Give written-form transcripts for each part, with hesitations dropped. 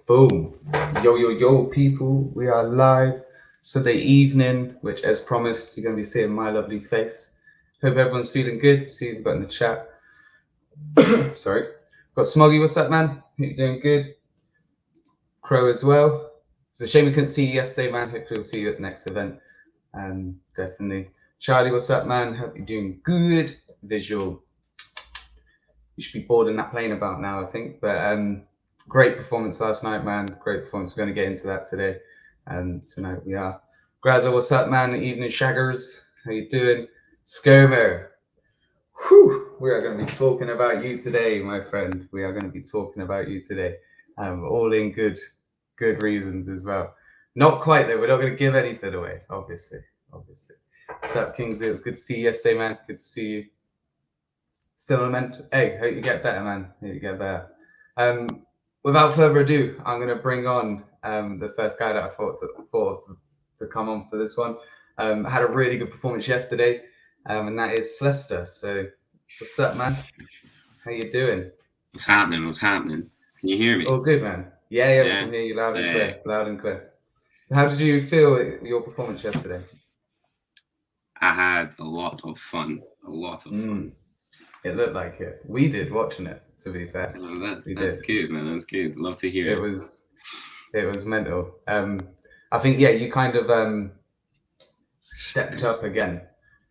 Boom. Yo, people. We are live. Sunday evening, which, as promised, you're going to be seeing my lovely face. Hope everyone's feeling good. See you've got in the chat. Sorry. Got Smoggy. What's up, man? Hope you're doing good. Crow as well. It's a shame we couldn't see you yesterday, man. Hopefully we'll see you at the next event. Definitely. Charlie, what's up, man? Hope you're doing good. Visual. You should be boarding that plane about now, I think. But great performance last night, man. Great performance. We're going to get into that today. Tonight we are. Grazza, what's up, man? Evening Shaggers. How you doing? Skomo. Whew. We are going to be talking about you today, my friend. We are going to be talking about you today. All in good reasons as well. Not quite though. We're not going to give anything away, obviously. What's up, Kingsley? It was good to see you yesterday, man. Good to see you. Still on mental. Hey, hope you get better, man. Hope you get better. Without further ado, I'm going to bring on the first guy that I thought to come on for this one. Had a really good performance yesterday, and that is Slester. So, what's up, man? How you doing? What's happening? Can you hear me? Oh, good, man. Yeah. We can hear you loud and clear. How did you feel your performance yesterday? I had a lot of fun. It looked like it. We did watching it, to be fair. Oh, that's good, man. That's good. Love to hear it. It was mental. I think you kind of stepped up again.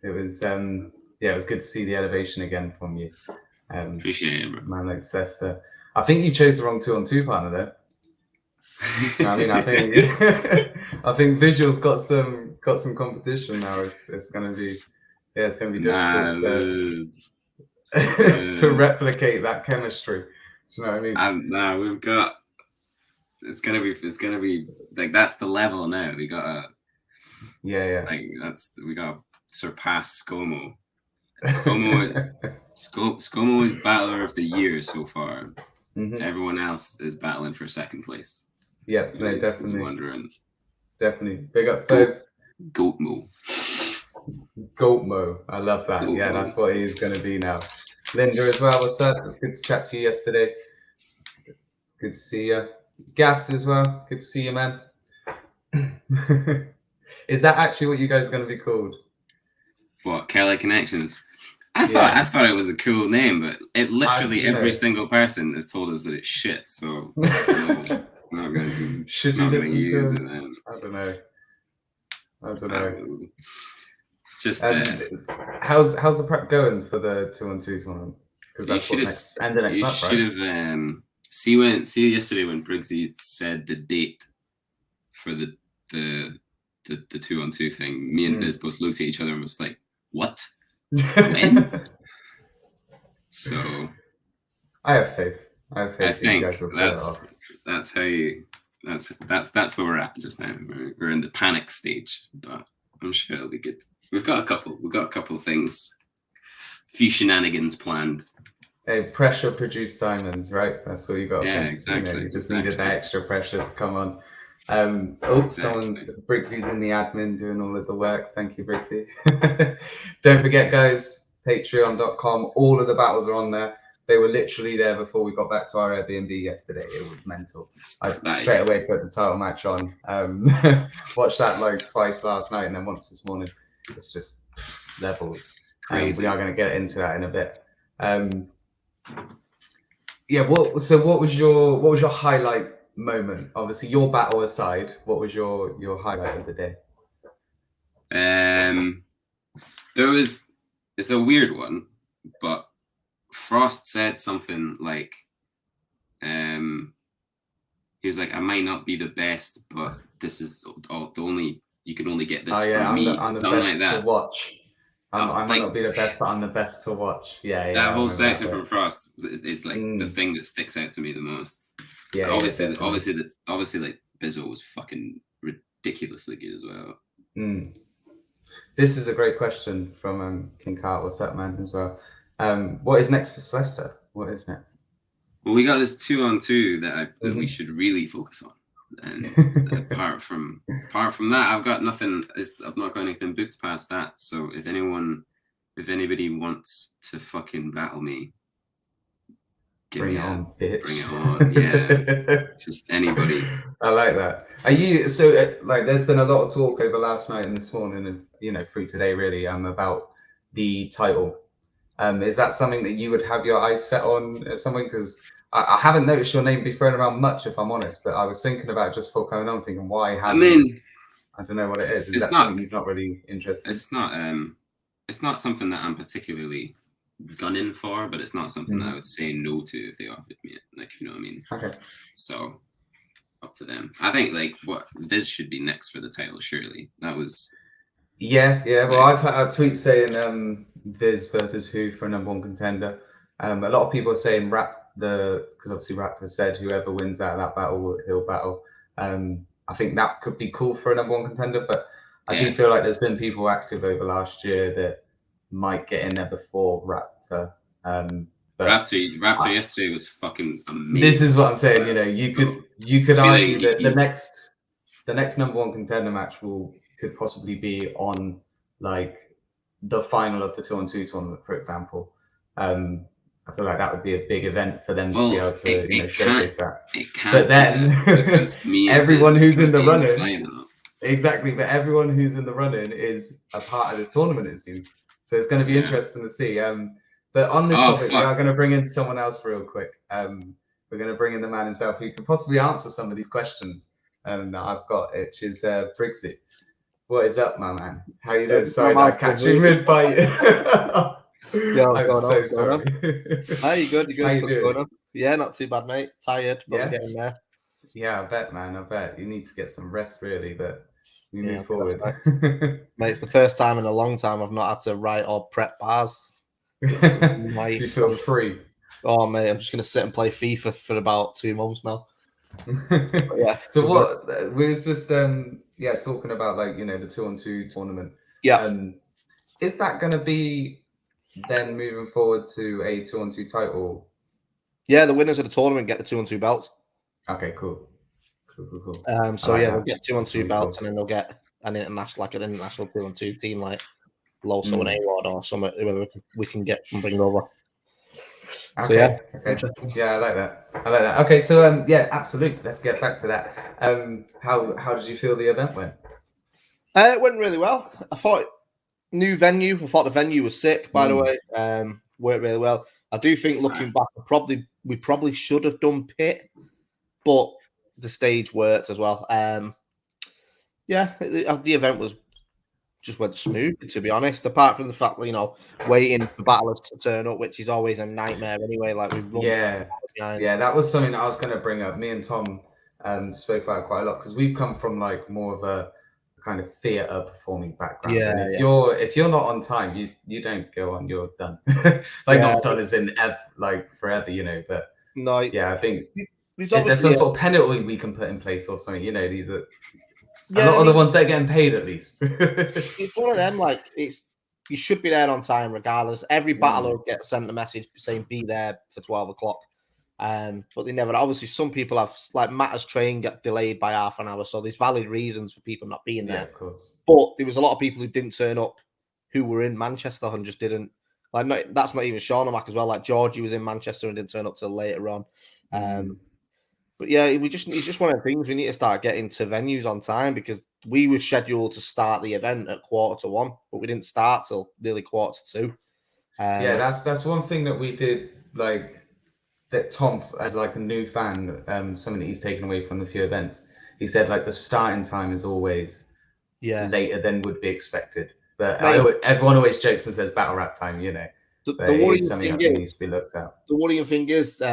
It was it was good to see the elevation again from you. Appreciate it, bro. Man like Slester. I think you chose the wrong 2-on-2 partner though. I mean, I think Visual's got some competition now. It's gonna be difficult to replicate that chemistry. Do you know what I mean? We've got. It's gonna be like that's the level now. We gotta. Yeah. Like we gotta surpass ScoMo. ScoMo is battler of the year so far. Mm-hmm. Everyone else is battling for second place. Yeah, no, definitely. Wondering. Definitely. Big up, folks. Goatmo. I love that. Goatmo. Yeah, that's what he's going to be now. Linda as well. What's up? It's good to chat to you yesterday. Good to see you. Gas as well. Good to see you, man. Is that actually what you guys are going to be called? What, Kelly Connections? I thought it was a cool name, but it literally every single person has told us that it's shit. So I'm not going to. Should you listen to it? I don't know. Just how's the prep going for the 2-on-2 tournament? Because that's what next month, right? You should have see yesterday when Briggsy said the date for the 2-on-2 thing. Me and Viz both looked at each other and was like, "What? When?" So I have faith. I think you guys will pull it off. That's how you. That's where we're at just now. We're in the panic stage, but I'm sure it'll be good. We've got a couple of things, a few shenanigans planned. Hey, pressure produce diamonds, right? That's what you got. Yeah, exactly. You just needed that extra pressure to come on. Someone's Briggsy's in the admin doing all of the work. Thank you, Briggsy. Don't forget, guys, patreon.com. All of the battles are on there. They were literally there before we got back to our Airbnb yesterday. It was mental. I straight away put the title match on. Watched that like twice last night and then once this morning. It's just levels. We are going to get into that in a bit. What was your highlight moment? Obviously, your battle aside, what was your highlight of the day? It's a weird one, but Frost said something like, he was like, "I might not be the best, but this is the only you can only get this from me." I'm the best to watch. I might not be the best, but I'm the best to watch. Yeah. That whole section from Frost is like the thing that sticks out to me the most. Yeah. Obviously, like Bizzo was fucking ridiculously good as well. This is a great question from King Carl. What's up, man? As well. What is next for Slester? What is next? Well, we got this 2-on-2 that we should really focus on. And apart from that, I've got nothing. I've not got anything booked past that. So if anybody wants to fucking battle me, Bring it on, bitch. Bring it on, yeah. Just anybody. I like that. Are you like? There's been a lot of talk over last night and this morning, and through today, really, about the title. Is that something that you would have your eyes set on at something? Because I haven't noticed your name be thrown around much, if I'm honest. But I was thinking about just before coming on, thinking why? I don't know what it is. Is that something you've not really interested in? It's not something that I'm particularly gunning for, but it's not something that I would say no to if they offered me it. Like, if you know what I mean. Okay. So up to them. I think what Viz should be next for the title. Surely that was. Yeah. Well, I've had a tweet saying Viz versus who for a #1 contender. A lot of people are saying because obviously Rap has said whoever wins out of that battle, he'll battle. I think that could be cool for a #1 contender, but I do feel like there's been people active over last year that might get in there before Raptor. Raptor yesterday was fucking amazing. This is what I'm saying. You could argue that the next #1 contender match could possibly be on like the final of the 2-on-2 tournament, for example. I feel like that would be a big event for them to be able to showcase that. But then everyone who's in the running, exactly. But everyone who's in the running is a part of this tournament, it seems. So it's going to be interesting to see. But on this topic, we are going to bring in someone else real quick. We're going to bring in the man himself who can possibly answer some of these questions that I've got, which is Briggz. What is up, my man? How you doing? Sorry, I catch you mid-bite. I'm so sorry. Hi, you good? How you doing? Yeah, not too bad, mate. Tired, but getting there. Yeah, I bet, man. I bet. You need to get some rest, really, but we move forward. Mate, it's the first time in a long time I've not had to write or prep bars. Nice. You feel free. Oh, mate, I'm just going to sit and play FIFA for about 2 months now. Yeah. So what we was just talking about, like, the 2-on-2 tournament. Yeah. Is that going to be then moving forward to a 2-on-2 title? Yeah, the winners of the tournament get the 2-on-2 belts. Okay, cool. So they'll get 2-on-2 belts, and then they'll get an international 2-on-2 team like Loso and A-Rod or some whoever we can get and bring over. Okay. So yeah, I like that. Okay, so absolutely. Let's get back to that. How did you feel the event went? It went really well. I thought new venue. I thought the venue was sick. By the way, worked really well. I do think looking back, we probably should have done pit, but the stage worked as well. The event just went smooth, to be honest. Apart from the fact that waiting for battlers to turn up, which is always a nightmare anyway. Like we run that was something that I was going to bring up. Me and Tom spoke about it quite a lot because we've come from like more of a kind of theatre performing background. Yeah, and if you're not on time, you don't go on. You're done. Not done as in forever, But no, I think is there some sort of penalty we can put in place or something? These are. A lot of the ones that are getting paid, at least. It's one of them. Like you should be there on time, regardless. Every battler gets sent a message saying be there for 12 o'clock. But they never. Obviously, some people have Matt's train got delayed by half an hour, so there's valid reasons for people not being there. Yeah, of course. But there was a lot of people who didn't turn up, who were in Manchester and just didn't. That's not even Shawnemak as well. Like Georgie was in Manchester and didn't turn up till later on. But yeah, it's just one of the things we need to start getting to venues on time because we were scheduled to start the event at 1:45, but we didn't start till nearly 1:45. That's one thing that we did, like that Tom, as like a new fan, something that he's taken away from the few events. He said like the starting time is always later than would be expected. But everyone always jokes and says battle rap time, The worrying something that needs to be looked at. The worrying thing is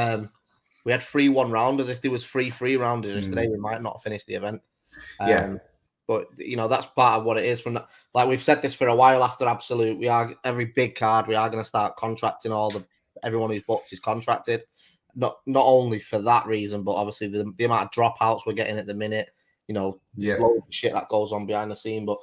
we had 3 1-rounders. If there was 3 3-rounders yesterday, we might not finish the event. But that's part of what it is. From that, like we've said this for a while after Absolute, every big card we are going to start contracting everyone who's booked is contracted. Not only for that reason, but obviously the amount of dropouts we're getting at the minute. Slow shit that goes on behind the scene. But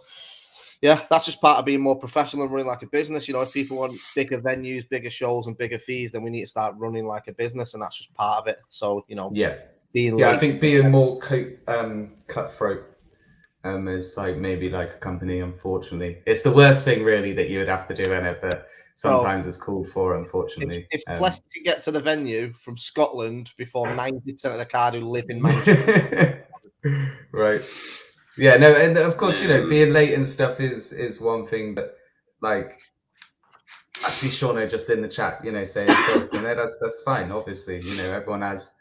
yeah, that's just part of being more professional and running like a business. If people want bigger venues, bigger shows, and bigger fees, then we need to start running like a business, and that's just part of it. So, I think being more cutthroat as like maybe like a company. Unfortunately, it's the worst thing really that you would have to do in it, but sometimes it's called for. Unfortunately, if Slester could get to the venue from Scotland before 90% of the card who live in Manchester, right? Yeah, no, and of course, you know, being late and stuff is one thing, but like. I see Shauno just in the chat, you know, saying, you know, that's fine. Obviously, you know, everyone has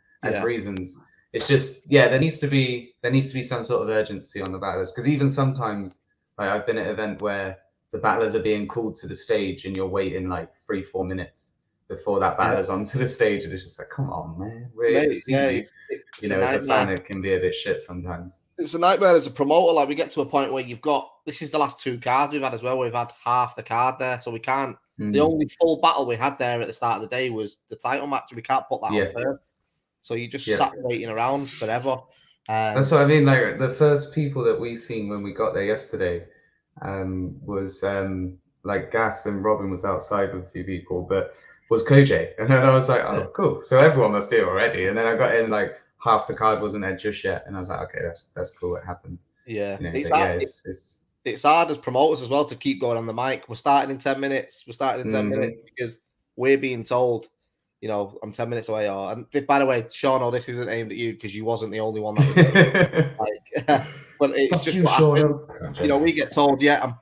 reasons. It's just, yeah, there needs to be some sort of urgency on the battlers, because even sometimes, like I've been at an event where the battlers are being called to the stage, and you're waiting like 3-4 minutes before that battler's onto the stage, and it's just like, come on, man, we're here to see you. You know, as a fan, it can be a bit shit sometimes. It's a nightmare as a promoter. Like we get to a point where you've got this is the last 2 cards we've had as well. We've had half the card there, so we can't. The only full battle we had there at the start of the day was the title match. We can't put that on first. So you just sat waiting around forever. That's what I mean. Like the first people that we seen when we got there yesterday was like Gas and Robin was outside with a few people, but was Koj. And then I was like, oh, cool. So everyone must be already. And then I got in, like half the card wasn't there just yet. And I was like, okay, that's cool. It happens. Yeah. You know, it's hard as promoters as well to keep going on the mic. We're starting in 10 minutes. We're starting in 10 minutes because we're being told, you know, I'm 10 minutes away. And by the way, Sean, this isn't aimed at you because you wasn't the only one that was like, but it's just what happens. You know, we get told, I'm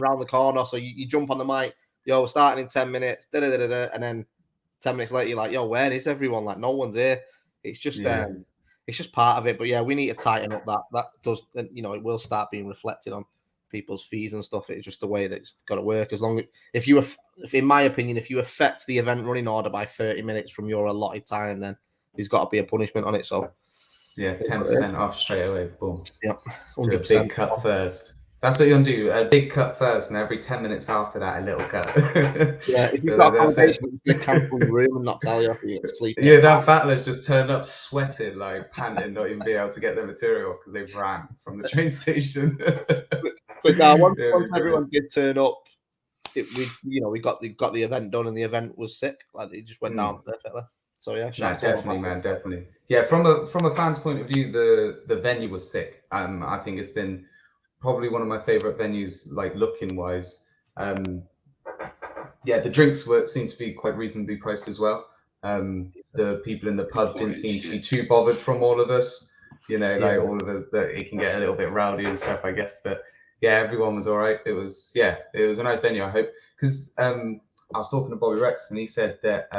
round the corner. So you jump on the mic, yo, we're starting in 10 minutes, and then 10 minutes later, you're like, yo, where is everyone? Like, no one's here. It's just it's just part of it. But yeah, we need to tighten up that does, you know, it will start being reflected on people's fees and stuff. It's just the way that it's got to work. As long as if in my opinion, if you affect the event running order by 30 minutes from your allotted time, then there's got to be a punishment on it. So yeah, 10% off straight away. Boom. Yep. 100%. A big cut first. That's what you're gonna do. A big cut first, and every 10 minutes after that, a little cut. Yeah, if you've got accommodation, you can cancel the room and not tell you after you sleep. Yeah, that battler's just turned up sweating, like panting, not even be able to get the material because they've ran from the train station. But now, once everyone did turn up, we got the event done, and the event was sick. Like it just went down perfectly. So yeah, definitely, man, definitely. Yeah, from a fan's point of view, the venue was sick. I think it's been probably one of my favorite venues, like looking wise. Yeah, the drinks seemed to be quite reasonably priced as well. The people in the pub didn't seem to be too bothered from all of us. You know, like all of us, that it can get a little bit rowdy and stuff, I guess. But yeah, everyone was all right. It was a nice venue, I hope. Because I was talking to Bobby Rex, and he said that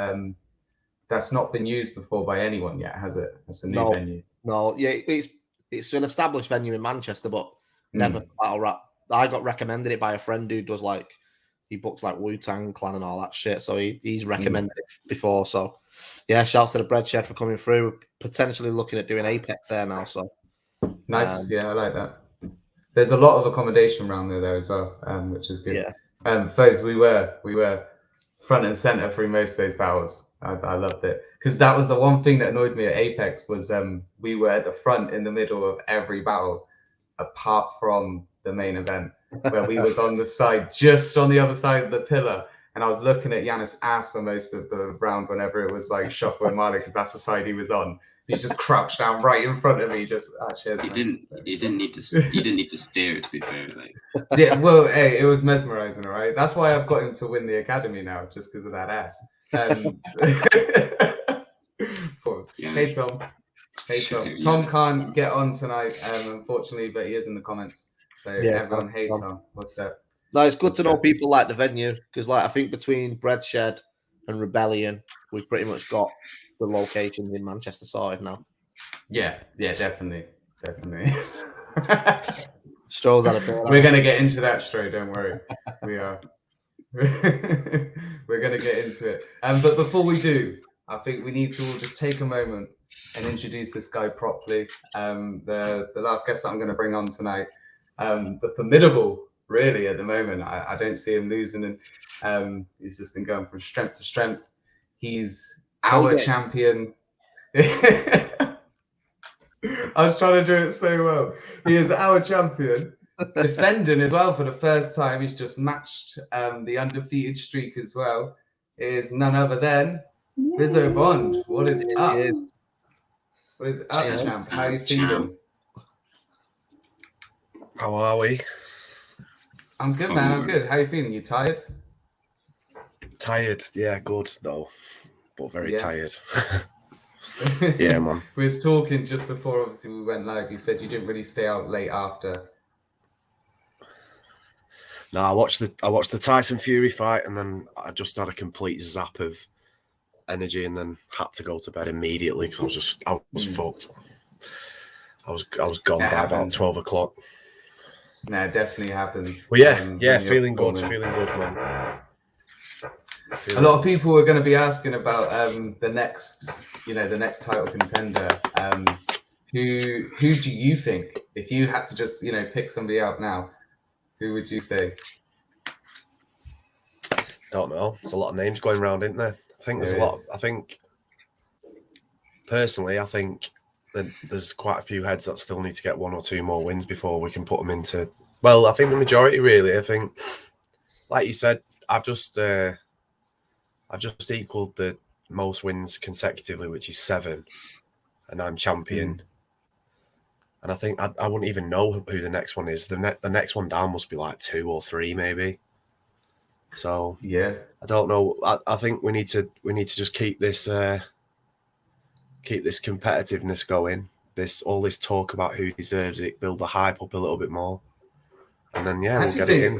that's not been used before by anyone yet, has it? It's a new venue. No, yeah, it's an established venue in Manchester, but never battle rap. I got recommended it by a friend who does he books like Wu-Tang Clan and all that shit. So he's recommended it before. So yeah, shouts to the Bread Shed for coming through. We're potentially looking at doing Apex there now. So nice. Yeah, I like that. There's a lot of accommodation around there as well, which is good. Yeah. Folks, we were front and center through most of those battles. I loved it because that was the one thing that annoyed me at Apex was we were at the front in the middle of every battle, apart from the main event where we was on the side, just on the other side of the pillar, and I was looking at Yanis' ass for most of the round whenever it was like Shuffle and Marley because that's the side he was on. He just crouched down right in front of me. Just cheers. You didn't need to stare. To be fair, like yeah. Well, hey, it was mesmerizing, all right. That's why I've got him to win the academy now, just because of that ass. Hey Tom. Hey Tom. Tom can't get on tonight, unfortunately, but he is in the comments. So everyone hates Tom. What's up? No, it's good to know people like the venue because, I think between Bread Shed and Rebellion, we've pretty much got the locations in Manchester sorted now. Yeah, definitely. Stroh's had a bit. We're gonna get into that, Stroh. Don't worry, we are. We're gonna get into it. But before we do, I think we need to all just take a moment and introduce this guy properly. The last guest that I'm going to bring on tonight, the formidable, really at the moment. I don't see him losing, and he's just been going from strength to strength. He's our champion. I was trying to do it so well. He is our champion, defending as well for the first time. He's just matched the undefeated streak as well. It is none other than Bizzo Bond. What is up? What is up, champ? How are you feeling? How are we? I'm good, man. I'm good. How you feeling? You tired? Tired, yeah, good though, but very tired. Yeah, Yeah, man. We was talking just before, obviously, we went live. You said you didn't really stay out late after. No, I watched the Tyson Fury fight, and then I just had a complete zap of energy, and then had to go to bed immediately because I was fucked. I was gone by about 12 o'clock. No, it definitely happens. Well, yeah, feeling good, man. A lot of people are going to be asking about the next title contender. Who do you think, if you had to just pick somebody out now, who would you say? Don't know. There's a lot of names going around, isn't there? I think there's a lot. I think personally, I think that there's quite a few heads that still need to get one or two more wins before we can put them into. Well, I think the majority really. I think, like you said, I've just equaled the most wins consecutively, which is 7, and I'm champion. And I think I wouldn't even know who the next one is. The next one down must be like 2 or 3 maybe. So yeah, I don't know. I think we need to just keep this competitiveness going. All this talk about who deserves it, build the hype up a little bit more, and then we'll get it in.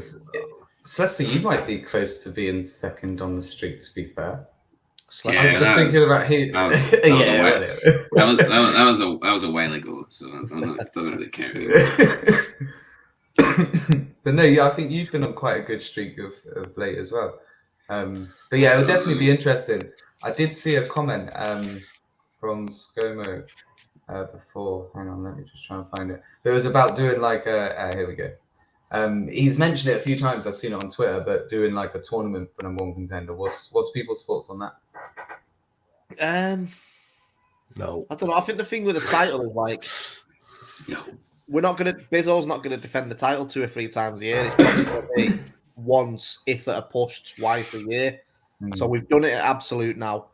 Slester, you might be close to being second on the streak. To be fair, Yeah, I was just thinking about who. That was a while ago, so it doesn't really care anymore. But no, yeah, I think you've been on quite a good streak of late as well. But yeah, it'll definitely be interesting. I did see a comment from ScoMo before. Hang on, let me just try and find it. It was about doing like here we go. He's mentioned it a few times. I've seen it on Twitter, but doing like a tournament for number 1 contender. What's people's thoughts on that? No, I don't know. I think the thing with the title is like, Bizzo's not gonna defend the title 2 or 3 times a year. It's probably gonna be once, if at a push, twice a year. So we've done it at Absolute now.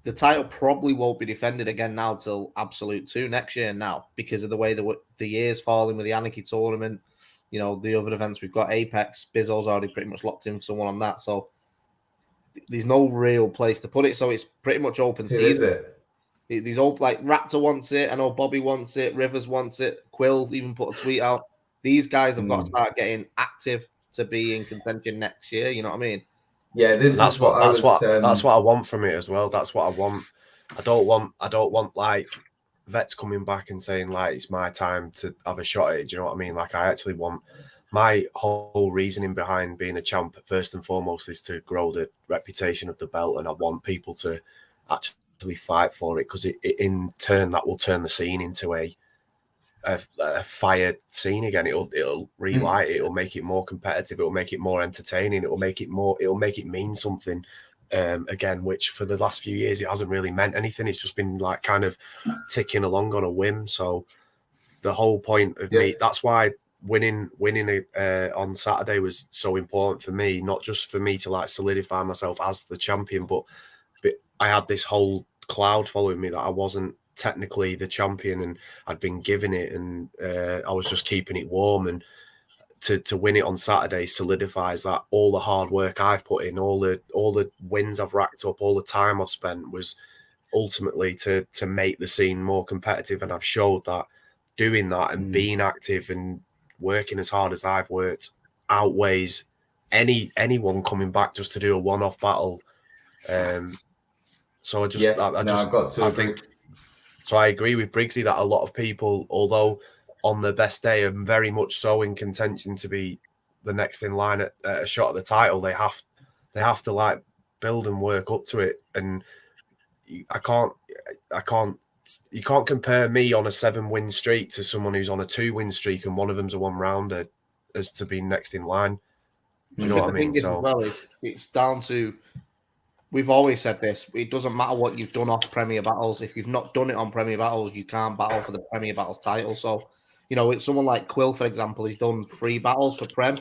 The title probably won't be defended again now till Absolute 2 next year now, because of the way the year's falling with the Anarchy tournament. The other events we've got, Apex, Bizzo's already pretty much locked in for someone on that. So there's no real place to put it. So it's pretty much open season. Is it? These old, like Raptor wants it. I know Bobby wants it. Rivers wants it. Quill even put a tweet out. These guys have got to start getting active to be in contention next year. You know what I mean? Yeah, that's what I want from it as well. That's what I want. I don't want like vets coming back and saying like it's my time to have a shot at it. Do you know what I mean? Like I actually want, my whole reasoning behind being a champ first and foremost is to grow the reputation of the belt, and I want people to actually fight for it, because it in turn that will turn the scene into a fired scene again. It'll relight it. It'll make it more competitive. It'll make it more entertaining. It'll make it mean something again, which for the last few years it hasn't really meant anything. It's just been like kind of ticking along on a whim. So the whole point of me, that's why winning on Saturday was so important for me, not just for me to like solidify myself as the champion, but I had this whole cloud following me that I wasn't technically the champion, and I'd been given it, and I was just keeping it warm. And to win it on Saturday solidifies that all the hard work I've put in, all the wins I've racked up, all the time I've spent was ultimately to make the scene more competitive. And I've showed that doing that and being active and working as hard as I've worked outweighs anyone coming back just to do a one-off battle. So I think so. I agree with Briggsy that a lot of people, although on their best day, are very much so in contention to be the next in line at a shot at the title. They have to like build and work up to it. And you can't compare me on a 7-win streak to someone who's on a 2-win streak and one of them's a 1-rounder as to be next in line. Do you know what I mean? So well, it's down to. We've always said this. It doesn't matter what you've done off Premier Battles. If you've not done it on Premier Battles, you can't battle for the Premier Battles title. So, it's someone like Quill, for example. He's done 3 battles for Prem.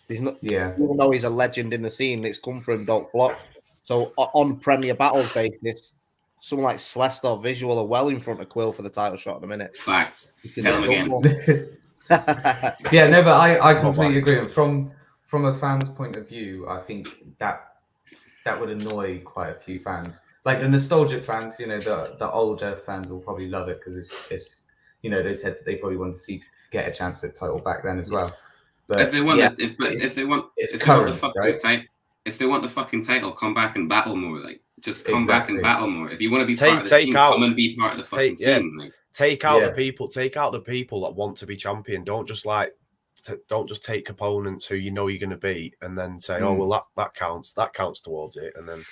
He's not, even though he's a legend in the scene, it's come from Don't Flop. So, on Premier Battles basis, someone like Slester or Visual are well in front of Quill for the title shot at the minute. Facts. Tell him again. Yeah, no, but I completely agree. And from a fan's point of view, I think that would annoy quite a few fans. Like the nostalgic fans, you know, the older fans will probably love it because it's you know, those heads that they probably want to see get a chance at title back then as well. But if they want yeah, if they want it's if they current, want the fucking right? if they want the fucking title, come back and battle more. Like, just come back and battle more. If you want to be part of the scene, come and be part of the fucking scene. Like, take out the people that want to be champion. Don't just take opponents who you know you're going to beat and then say, oh well, that counts towards it. And then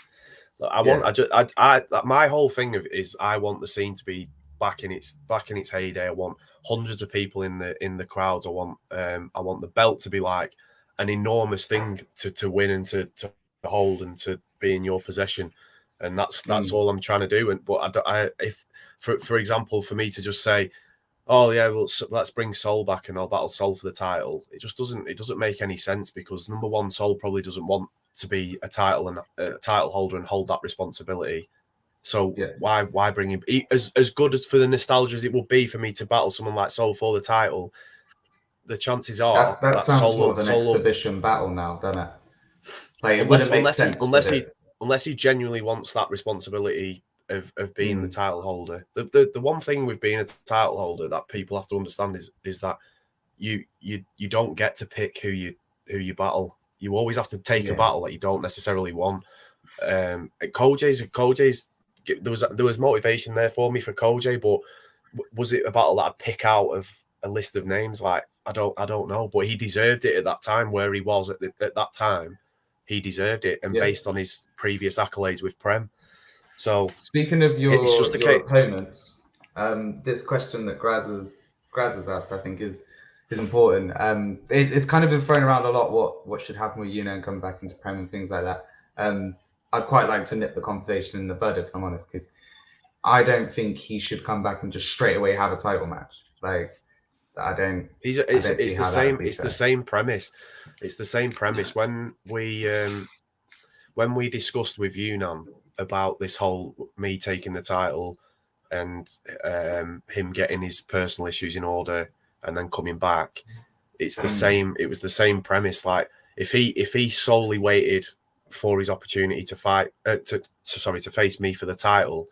my whole thing is I want the scene to be back in its heyday. I want hundreds of people in the crowds. I want the belt to be like an enormous thing to win and to hold and to be in your possession. And that's all I'm trying to do. But if for example, for me to just say, oh yeah, well let's bring Sol back and I'll battle Sol for the title, it doesn't make any sense, because number one, Sol probably doesn't want to be a title holder and hold that responsibility. So why bring him? As good as for the nostalgia as it would be for me to battle someone like Sol for the title, the chances are that sounds more of an exhibition battle now, doesn't it? Like it wouldn't make sense unless he genuinely wants that responsibility of being the title holder. The one thing with being a title holder that people have to understand is that you don't get to pick who you battle. You always have to take a battle that you don't necessarily want. Koji's there was motivation there for me for Koji, but was it a battle that I'd pick out of a list of names? Like I don't know, but he deserved it at that time where he was at that time. He deserved it, and based on his previous accolades with Prem. So speaking of your opponents, this question that Graz has asked, I think, is important. It's kind of been thrown around a lot. What should happen with Unan and come back into Prem and things like that. I'd quite like to nip the conversation in the bud, if I'm honest, because I don't think he should come back and just straight away have a title match. Like I don't. It's the same premise. It's the same premise. When we discussed with Unan about this whole me taking the title and him getting his personal issues in order and then coming back, it's the same. It was the same premise. Like if he solely waited for his opportunity to fight, to face me for the title,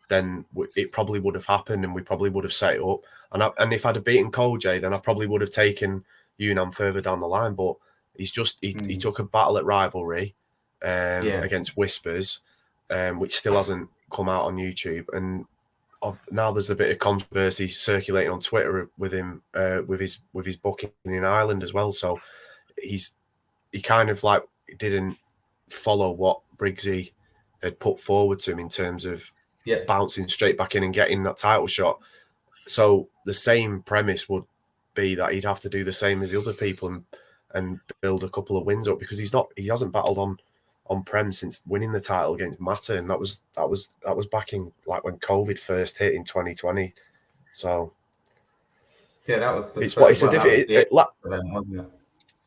then it probably would have happened and we probably would have set it up. And if I'd have beaten Koji, then I probably would have taken Unan further down the line. But he took a battle at Rivalry against Whispers, which still hasn't come out on YouTube. And now there's a bit of controversy circulating on Twitter with him, with his booking in Ireland as well. So he kind of like didn't follow what Briggsy had put forward to him in terms of bouncing straight back in and getting that title shot. So the same premise would be that he'd have to do the same as the other people and build a couple of wins up, because he hasn't battled on Prem since winning the title against Mata, and that was back in like when COVID first hit in 2020. So that was the it's a different event, wasn't it?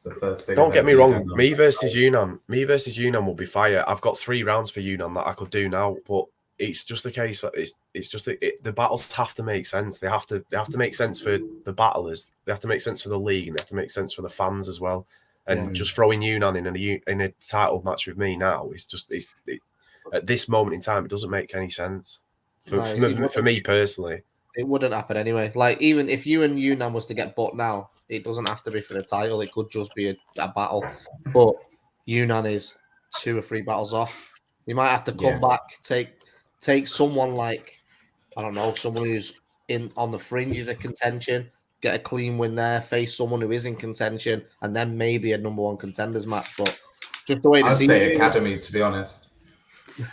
The first big don't get me wrong, me versus Unan will be fire. I've got 3 rounds for Unan that I could do now, but it's just the case that it's just the battles have to make sense. They have to make sense for the battlers. They have to make sense for the league, and they have to make sense for the fans as well. And just throwing Unan in a title match with me now is just at this moment in time, it doesn't make any sense for me personally. It wouldn't happen anyway. Like even if you and Unan was to get booked now, it doesn't have to be for the title. It could just be a battle. But Unan is 2 or 3 battles off. You might have to come back, take someone like, I don't know, someone who's on the fringes of contention, get a clean win there, face someone who is in contention, and then maybe a number 1 contenders match. But just the way I'd say Academy, to be honest.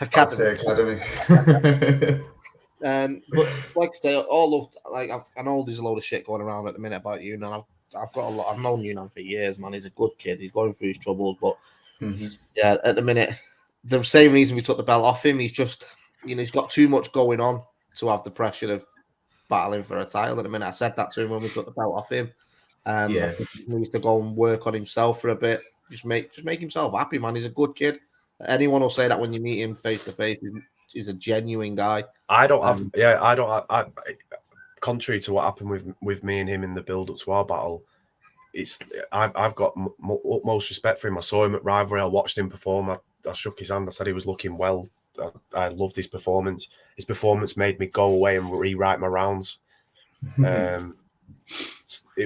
Academy. I'd say Academy. But like I say, I know there's a load of shit going around at the minute about Unan. I've known Unan for years, man. He's a good kid. He's going through his troubles, but at the minute, the same reason we took the belt off him, he's just, he's got too much going on to have the pressure of battling for a title at the minute. I said that to him when we took the belt off him. I think he needs to go and work on himself for a bit. Just make himself happy, man. He's a good kid. Anyone will say that when you meet him face to face. He's a genuine guy. Koji contrary to what happened with me and him in the build up to our battle, I've got utmost respect for him. I saw him at Rivalry. I watched him perform. I shook his hand. I said he was looking well. I loved his performance. His performance made me go away and rewrite my rounds. It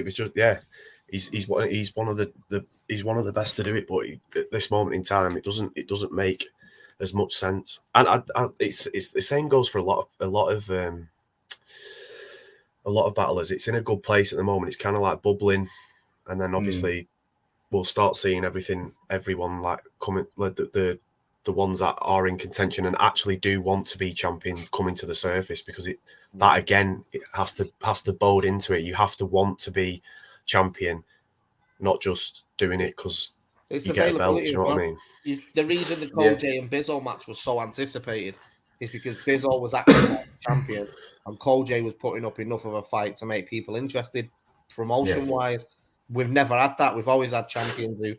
was just he's one of the best to do it. But at this moment in time, it doesn't make as much sense. And it's the same goes for a lot of battlers. It's in a good place at the moment. It's kind of like bubbling. And then obviously we'll start seeing everyone like coming, like the ones that are in contention and actually do want to be champion coming to the surface, because it has to bode into it. You have to want to be champion, not just doing it because you get a belt. You know what I mean? The reason the Koj and Bizzo match was so anticipated is because Bizzo was actually champion and Koj was putting up enough of a fight to make people interested promotion-wise. We've never had that. We've always had champions who,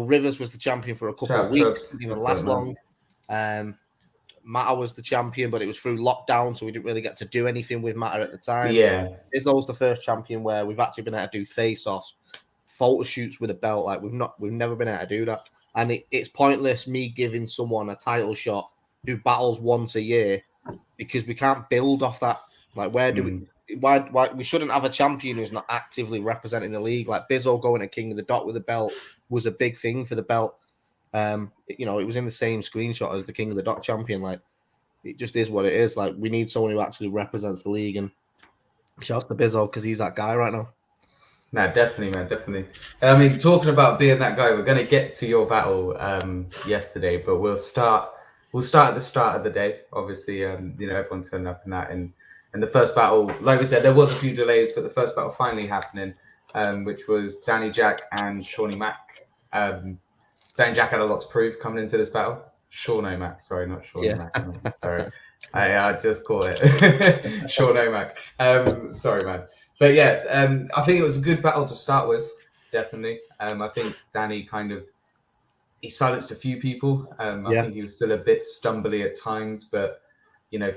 Rivers was the champion for a couple of weeks, didn't even last long. Matter was the champion, but it was through lockdown, so we didn't really get to do anything with Matter at the time. Yeah. Bizzo's the first champion where we've actually been able to do face-offs, photo shoots with a belt. Like we've never been able to do that. And it's pointless me giving someone a title shot who battles once a year because we can't build off that. Like where do we... Why we shouldn't have a champion who's not actively representing the league? Like Bizzo going to King of the Dot with a belt was a big thing for the belt. It was in the same screenshot as the King of the Dot champion. Like it just is what it is. Like we need someone who actually represents the league. And shouts to Bizzo because he's that guy right now. No, definitely, man, definitely. I mean, talking about being that guy, we're going to get to your battle yesterday, but we'll start at the start of the day. Obviously, everyone turned up in that and the first battle, like we said, there was a few delays, but the first battle finally happening, which was Danny Jack and Shawnee Mac. Danny Jack had a lot to prove coming into this battle. Sean O'Mac, sorry, not Shawnee Mac. Sorry, I just caught it. Sean O'Mac. Sorry, man. But yeah, I think it was a good battle to start with, definitely. I think Danny he silenced a few people. I think he was still a bit stumbly at times, but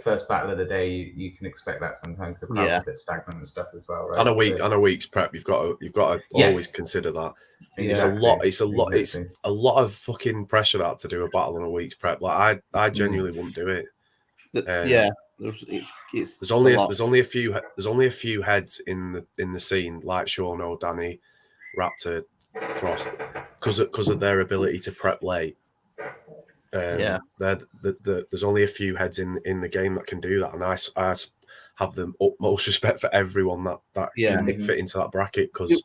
first battle of the day, you can expect that sometimes. The crowd's a bit stagnant and stuff as well, right? On a week's prep, you've got to always consider that. Exactly. It's a lot of fucking pressure that to do a battle on a week's prep. Like I genuinely wouldn't do it. There's only a few heads in the scene like Shorno, Danny, Raptor, Frost, because of their ability to prep late. There's only a few heads in the game that can do that, and I have the utmost respect for everyone that can fit into that bracket, because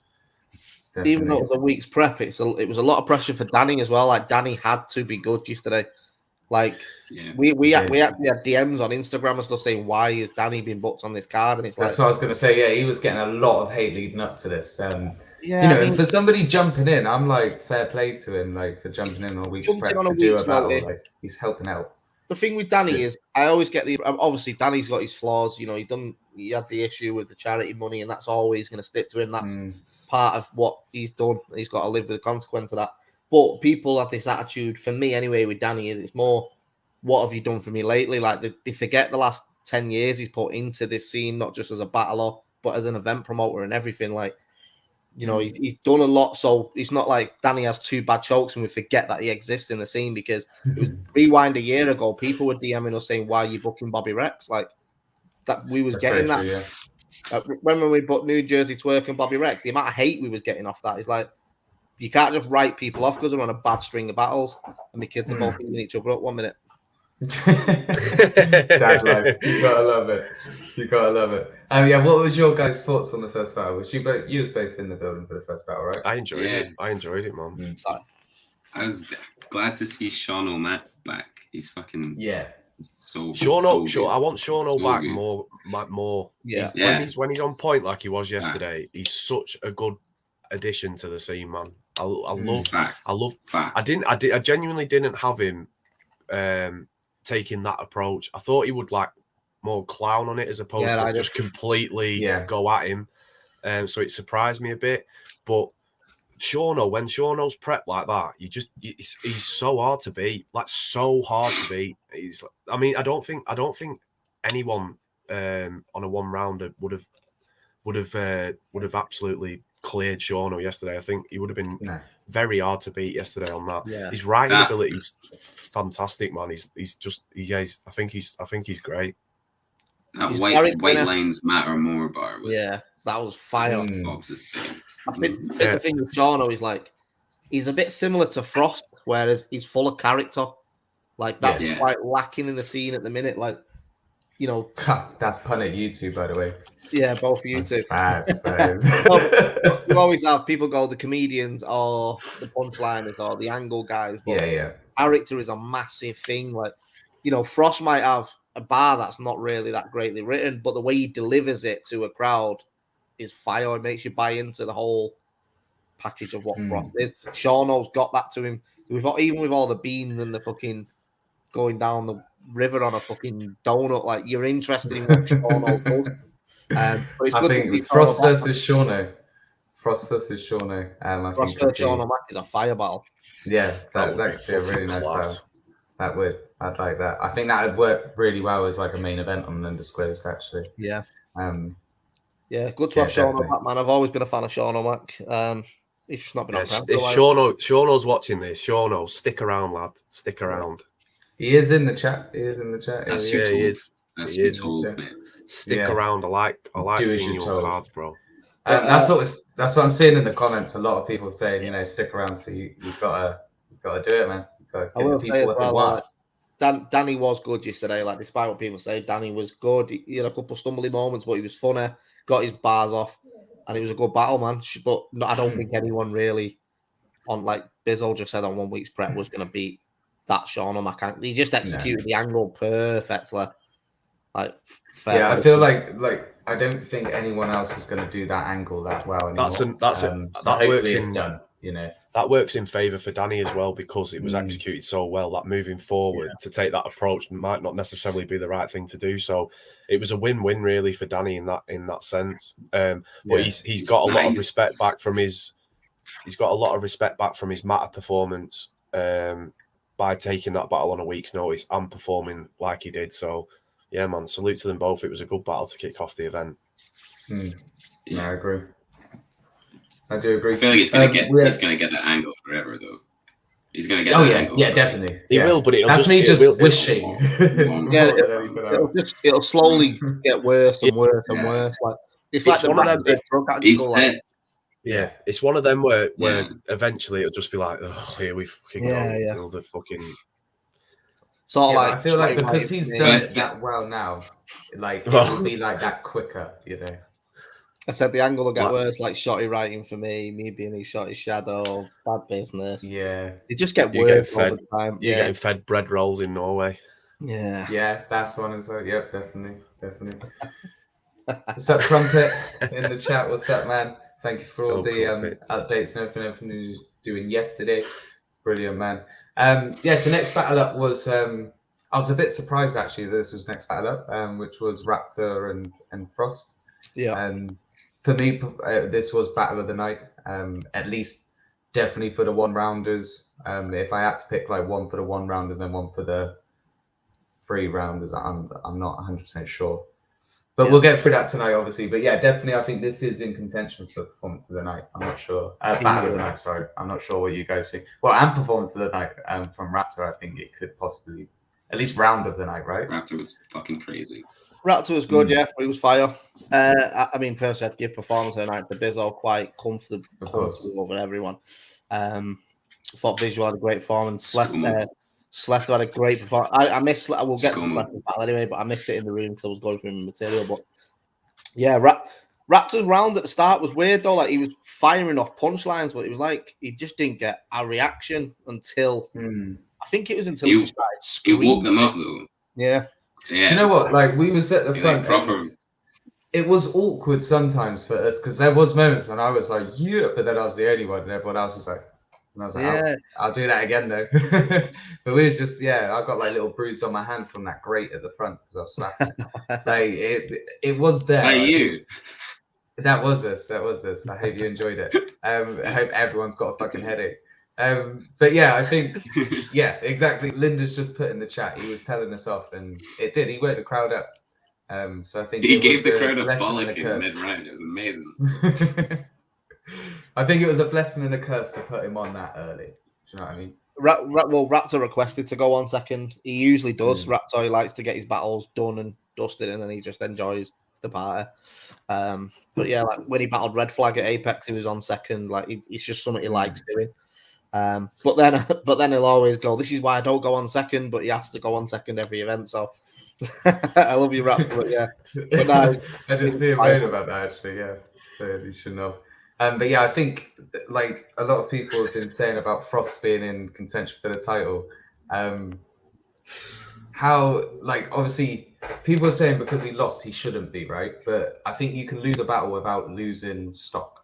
even though it was a week's prep, it was a lot of pressure for Danny as well. Like Danny had to be good yesterday. Like we actually had DMs on Instagram and stuff saying, why is Danny being booked on this card? And that's what I was going to say. Yeah, he was getting a lot of hate leading up to this. And for somebody jumping in, I'm like, fair play to him, like for jumping in on a week's prep to do a battle. Like he's helping out. The thing with Danny is, I always get obviously Danny's got his flaws. He had the issue with the charity money, and that's always going to stick to him. That's part of what he's done. He's got to live with the consequence of that. But people have this attitude, for me anyway, with Danny, is it's more, what have you done for me lately? Like they forget the last 10 years he's put into this scene, not just as a battler, but as an event promoter and everything. Like, he's done a lot. So it's not like Danny has 2 bad chokes and we forget that he exists in the scene, because rewind a year ago, people were DMing us saying, why are you booking Bobby Rex? Like that we was That's getting that. True, when we booked New Jersey Twerk and Bobby Rex, the amount of hate we was getting off that is like, you can't just write people off because they're on a bad string of battles and the kids are both beating each other up 1 minute. Dad life. You gotta love it. What was your guys' thoughts on the first battle? You was both in the building for the first battle, right? I enjoyed it, man. Sorry. I was glad to see Sean O'Mac back. He's fucking so Sean. I want Sean O'Mac good. more. Yeah. When he's on point like he was yesterday, he's such a good addition to the scene, man. I genuinely didn't have him taking that approach. I thought he would like more clown on it as opposed to just completely go at him. So it surprised me a bit. But when Shorno's prepped like that, he's so hard to beat. Like so hard to beat. I don't think anyone on a one rounder would have absolutely cleared Shorno yesterday. I think he would have been very hard to beat yesterday on that. Yeah. His riding ability is fantastic, man. I think he's great. That white lanes matter more bar was that was fire. Bob's the same. I think the thing with Shorno is like he's a bit similar to Frost, whereas he's full of character. Like that's quite lacking in the scene at the minute. Like, you know, that's pun at you two, by the way. Yeah, both of you two. Bad, that is. You always have people go the comedians or the punchliners or the angle guys. But character is a massive thing. Like, you know, Frost might have a bar that's not really that greatly written, but the way he delivers it to a crowd is fire. It makes you buy into the whole package of what Frost is. Shorno's got that to him. Even with all the beans and the fucking going down the river on a fucking donut, like you're interested in what Shorno does. But it's I good think to see Frost versus Shorno. Frost versus Shorno. Frost versus Shorno is a fireball. Yeah, that would be a really nice battle. I'd like that. I think that would work really well as like a main event on Undisclosed, actually. Yeah. Yeah, good to have Shorno back, man. I've always been a fan of Shorno Mac. He's just not been on If Shorno's watching this, Shorno, stick around, lad. Stick around. He is in the chat. He is. He is. That's your tool, man. Stick around. I like seeing your cards, bro. That's what I'm seeing in the comments. A lot of people saying, you know, stick around. So you've got to do it, man. You've got to give the people what they want. Danny was good yesterday. Like, despite what people say, Danny was good. He had a couple of stumbly moments, but he was funny. Got his bars off, and it was a good battle, man. But I don't think anyone really, on like Bizzo just said on 1 week's prep, was going to beat that Shorno Mac. He just executed the angle perfectly. Like, I feel like I don't think anyone else is going to do that angle that well anymore. That works in done, you know. That works in favour for Danny as well because it was executed so well that moving forward to take that approach might not necessarily be the right thing to do. So it was a win-win really for Danny in that sense. But he's got a lot of respect back from his Matter performance by taking that battle on a week's notice and performing like he did. So yeah, man, salute to them both. It was a good battle to kick off the event. Yeah, I agree. I do agree. I feel like he's gonna get that angle forever though. He's gonna get that angle. Yeah, definitely. He will, but that's me just wishing. It'll slowly get worse and worse and worse. Like it's like one of them drug addict. Yeah, it's one of them where eventually it'll just be like, oh, here we fucking go. The fucking. Sort of like I feel like because he's done it that well now, like it will be like that quicker, you know. I said the angle will get worse, like Shotty writing for me being his Shotty shadow, bad business. Yeah. They just get worse all the time. You're getting fed bread rolls in Norway. Yeah. Yeah, that's one as well. Yep, definitely. What's up, Trumpet, in the chat? What's up, man? Thank you for all the updates and everything you was doing yesterday. Brilliant, man. So next battle up was I was a bit surprised actually this was next battle up, which was Raptor and Frost. Yeah. For me, this was battle of the night. At least definitely for the one rounders. If I had to pick like one for the one round and then one for the 3 rounders, I'm not 100% sure. But we'll get through that tonight, obviously. But yeah, definitely, I think this is in contention for performance of the night. I'm not sure. Battle of the night, sorry. I'm not sure what you guys think. Well, and performance of the night from Raptor, I think it could possibly, at least round of the night, right? Raptor was fucking crazy. Raptor was good, yeah. He was fire. I mean, first I had to give performance of the night to Bizzo quite comfortable over everyone. Thought Visual had a great performance. Slester had a great performance. I missed. I will get to Slester's battle anyway, but I missed it in the room because I was going through my material. But yeah, Raptor's round at the start was weird though. Like he was firing off punchlines, but it was like he just didn't get a reaction until I think it was until he just started screaming. He woke them up though. Yeah. Yeah. Do you know what? Like we was at the front. It was awkward sometimes for us because there was moments when I was like, yeah, but then I was the only one, and everyone else was like, and I was like, I'll do that again though. But we was just, I got like little bruise on my hand from that grate at the front because I was slapping. Like it was there. By you. That was us. I hope you enjoyed it. I hope everyone's got a fucking headache. But yeah, I think, exactly. Linda's just put in the chat. He was telling us off, and it did. He woke the crowd up. So I think He it gave was the crowd a blessing and bollocking mid-round. It was amazing. I think it was a blessing and a curse to put him on that early. Do you know what I mean? Well, Raptor requested to go on second. He usually does. Raptor, he likes to get his battles done and dusted, and then he just enjoys the party. But yeah, like when he battled Red Flag at Apex, he was on second. Like it's just something he likes doing. But then he'll always go, "This is why I don't go on second," but he has to go on second every event. So I love you, Raptor. But yeah, but no, I did see a mail about that actually. Yeah, so you should know. But yeah, I think like a lot of people have been saying about Frost being in contention for the title. How, like, obviously people are saying because he lost he shouldn't be, right? But I think you can lose a battle without losing stock.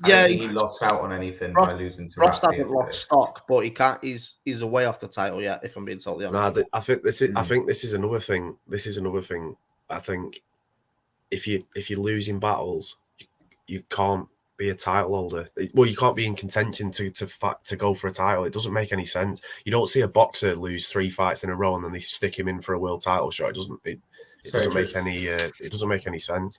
I don't think he lost out on anything by losing to Frost Raptor hasn't lost stock, but he can't. He's away off the title yet. If I'm being totally honest. No, I think this is another thing. This is another thing. I think if you're losing battles, you can't be a title holder. Well, you can't be in contention to go for a title. It doesn't make any sense. You don't see a boxer lose 3 fights in a row and then they stick him in for a world title shot. It doesn't make any sense.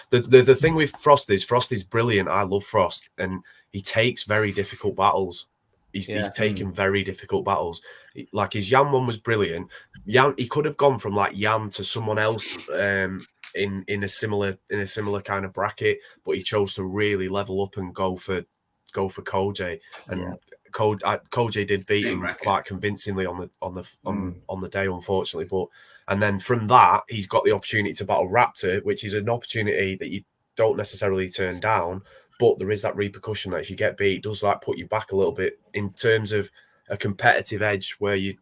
The thing with Frost is brilliant. I love Frost, and he takes very difficult battles. He's taken very difficult battles. Like his Yan one was brilliant. Yan, he could have gone from like Yan to someone else in a similar kind of bracket, but he chose to really level up and go for Koj. And Koj did beat him quite convincingly on the day, unfortunately. And then from that, he's got the opportunity to battle Raptor, which is an opportunity that you don't necessarily turn down. But there is that repercussion that if you get beat, it does like put you back a little bit in terms of a competitive edge where you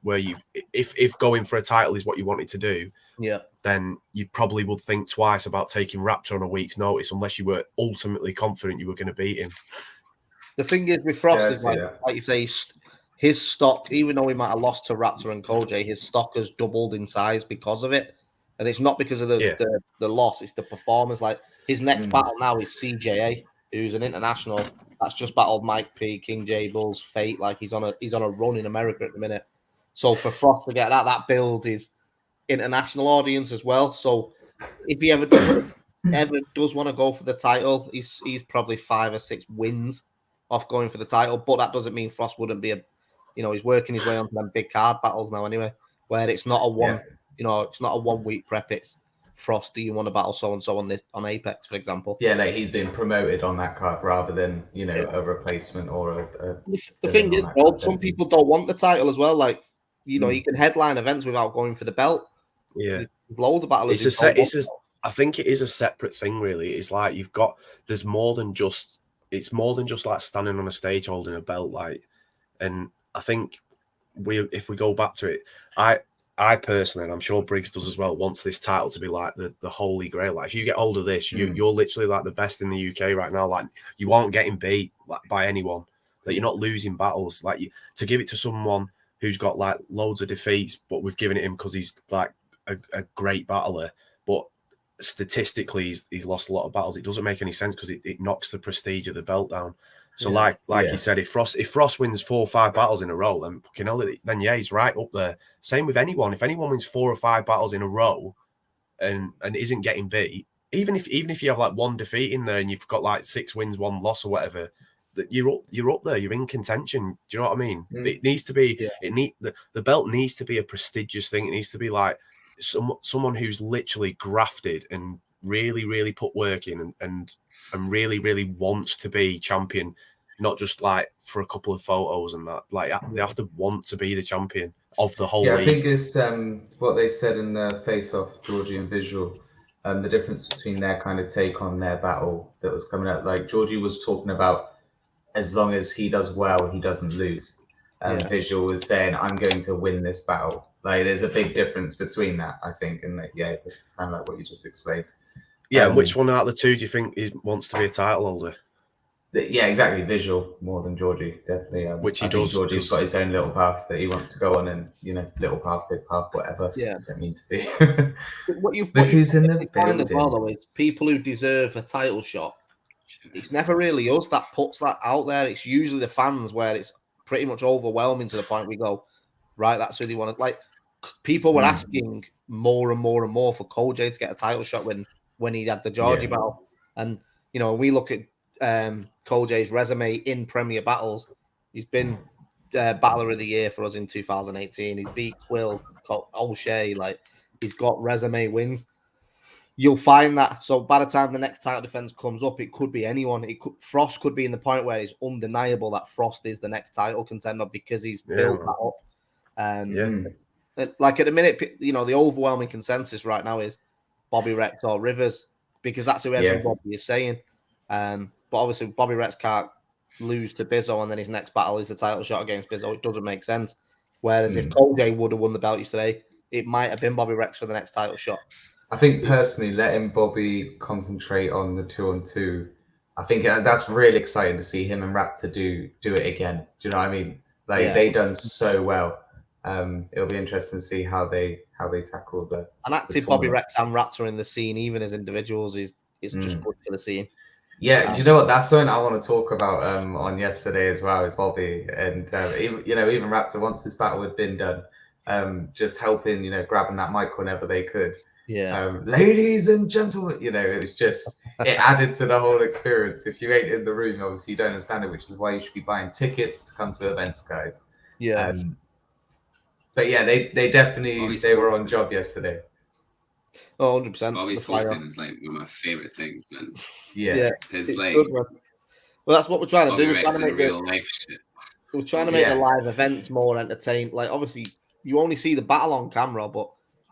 if going for a title is what you wanted to do, then you probably would think twice about taking Raptor on a week's notice unless you were ultimately confident you were going to beat him. The thing is with Frost is like you say, his stock, even though he might have lost to Raptor and Koj, his stock has doubled in size because of it. And it's not because of the loss, it's the performance. Like his next battle now is CJA, who's an international that's just battled Mike P, King J Bulls, Fate. Like he's on a run in America at the minute. So for Frost to get that builds his international audience as well. So if he ever does want to go for the title, he's probably 5 or 6 wins off going for the title. But that doesn't mean Frost wouldn't be he's working his way onto them big card battles now anyway, where it's not a one, it's not a 1 week prep. It's Frost, do you want to battle so and so on Apex, for example? Yeah, like he's been promoted on that card rather than a replacement or a the thing is, bro, some people don't want the title as well. Like you can headline events without going for the belt. Yeah, there's loads of battles. I think it is a separate thing, really. It's like there's more than just. It's more than just like standing on a stage holding a belt, like. And I think if we go back to it, I personally, and I'm sure Briggz does as well, wants this title to be like the holy grail. Like if you get hold of this, you're literally like the best in the UK right now. Like you aren't getting beat by anyone. Like you're not losing battles. Like to give it to someone who's got like loads of defeats, but we've given it him because he's like a great battler. But statistically, he's lost a lot of battles. It doesn't make any sense because it knocks the prestige of the belt down. So like you said, if Frost wins 4 or 5 battles in a row, then then he's right up there. Same with anyone. If anyone wins 4 or 5 battles in a row and isn't getting beat, even if you have like 1 defeat in there and you've got like 6 wins, 1 loss or whatever, that you're up there. You're in contention. Do you know what I mean? It needs to be. The belt needs to be a prestigious thing. It needs to be like someone who's literally grafted and really, really put work in and really, really wants to be champion, not just like for a couple of photos and that. Like they have to want to be the champion of the whole league. I think it's what they said in the face-off, Georgie and Visual, the difference between their kind of take on their battle that was coming out. Like Georgie was talking about as long as he does well, he doesn't lose. Visual was saying, I'm going to win this battle. Like there's a big difference between that, I think. And this is kind of like what you just explained. Yeah, which one out of the two do you think wants to be a title holder? Yeah, exactly. Visual more than Georgie, definitely. Which he does. Georgie's got his own little path that he wants to go on, and little path, big path, whatever. Yeah, I don't mean to be. what you've who's in the building as well, though, is people who deserve a title shot. It's never really us that puts that out there. It's usually the fans, where it's pretty much overwhelming to the point we go, right, that's who they want to like. people were asking more and more and more for Cole J to get a title shot when he had the Georgie battle. And, you know, when we look at Cole J's resume in Premier battles, he's been Battler of the Year for us in 2018. He's beat Quill, O'Shea, like he's got resume wins. You'll find that. So by the time the next title defense comes up, it could be anyone. Frost could be in the point where it's undeniable that Frost is the next title contender because he's built that up. Like at the minute, you know, the overwhelming consensus right now is Bobby Rex or Rivers because that's who everybody is saying. But obviously, Bobby Rex can't lose to Bizzo and then his next battle is the title shot against Bizzo. It doesn't make sense. Whereas if Cole J would have won the belt yesterday, it might have been Bobby Rex for the next title shot. I think personally, letting Bobby concentrate on the 2-on-2, I think that's really exciting to see him and Raptor do it again. Do you know what I mean? Like they done so well. It'll be interesting to see how they tackle the an active Bobby Rex and Raptor in the scene, even as individuals, is just good for the scene. Yeah, do you know what? That's something I want to talk about on yesterday as well. Is Bobby and even Raptor once this battle had been done, just helping, you know, grabbing that mic whenever they could. Yeah, ladies and gentlemen, you know, it was just it added to the whole experience. If you ain't in the room, obviously you don't understand it, which is why you should be buying tickets to come to events, guys. Yeah. But yeah, they definitely they were on job yesterday. Oh, 100%. Bobby's hosting is like one of my favorite things, man. Yeah. It's like good, man. Well, that's what we're trying to do. We're trying to make real life shit. We're trying to make the live events more entertaining. Like, obviously, you only see the battle on camera, but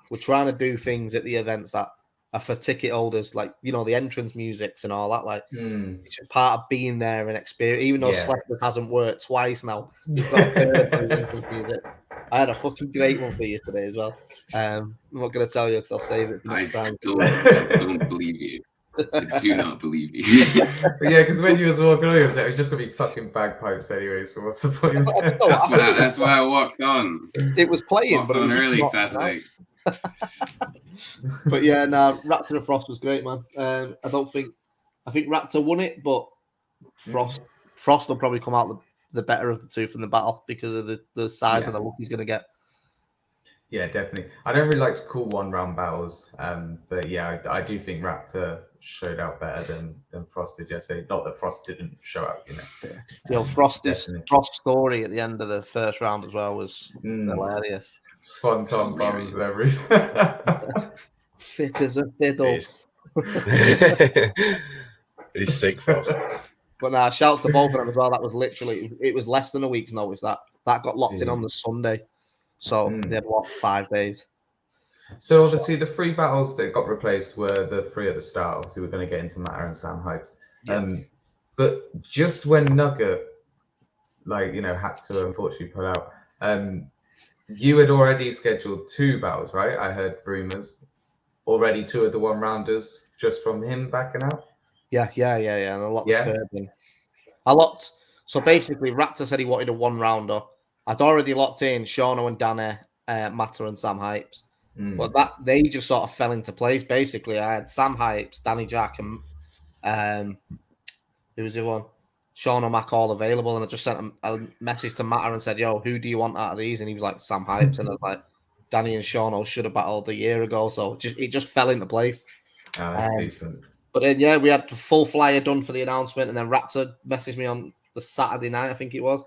we're trying to do things at the events that are for ticket holders, like, you know, the entrance musics and all that. Like, it's just part of being there and experience. Even though Slester hasn't worked twice now, he's got a third entrance music. I had a fucking great one for you today as well. I'm not going to tell you because I'll save it for next time. I don't believe you. I do not believe you. Yeah, because when you was walking on, it was just going to be fucking bagpipes anyway, so what's the point? That's why I walked on. It was playing, walked but on it was early Saturday. But yeah, Raptor and Frost was great, man. I think Raptor won it, but Frost will probably come out the better of the two from the battle because of the size of the look he's going to get. Yeah, definitely. I don't really like to call 1-round battles, but yeah, I do think Raptor showed out better than Frost did yesterday. Not that Frost didn't show out, you know. You know, Frost's story at the end of the first round as well was hilarious. Swanton bombs and everything. Fit as a fiddle. He's sick, Frost. But shouts to both of them as well. That was literally, it was less than a week's notice that got locked in on the Sunday. So they had 5 days. So obviously the 3 battles that got replaced were the 3 at the start. Obviously we're going to get into Matter and Sam Hypes. But just when Nugget, like, you know, had to unfortunately pull out, you had already scheduled 2 battles, right? I heard rumors. Already 2 of the 1-rounders just from him backing out. Yeah. And a lot of third in. A lot. So basically, Raptor said he wanted a 1-rounder. I'd already locked in Shorno and Danny, Matter and Sam Hypes. But they just sort of fell into place. Basically, I had Sam Hypes, Danny Jack, and who was the one? Shorno Mac all available. And I just sent a message to Matter and said, yo, who do you want out of these? And he was like, Sam Hypes. And I was like, Danny and Shorno should have battled a year ago. So it just fell into place. That's decent. But then, we had the full flyer done for the announcement. And then Raptor messaged me on the Saturday night, I think it was,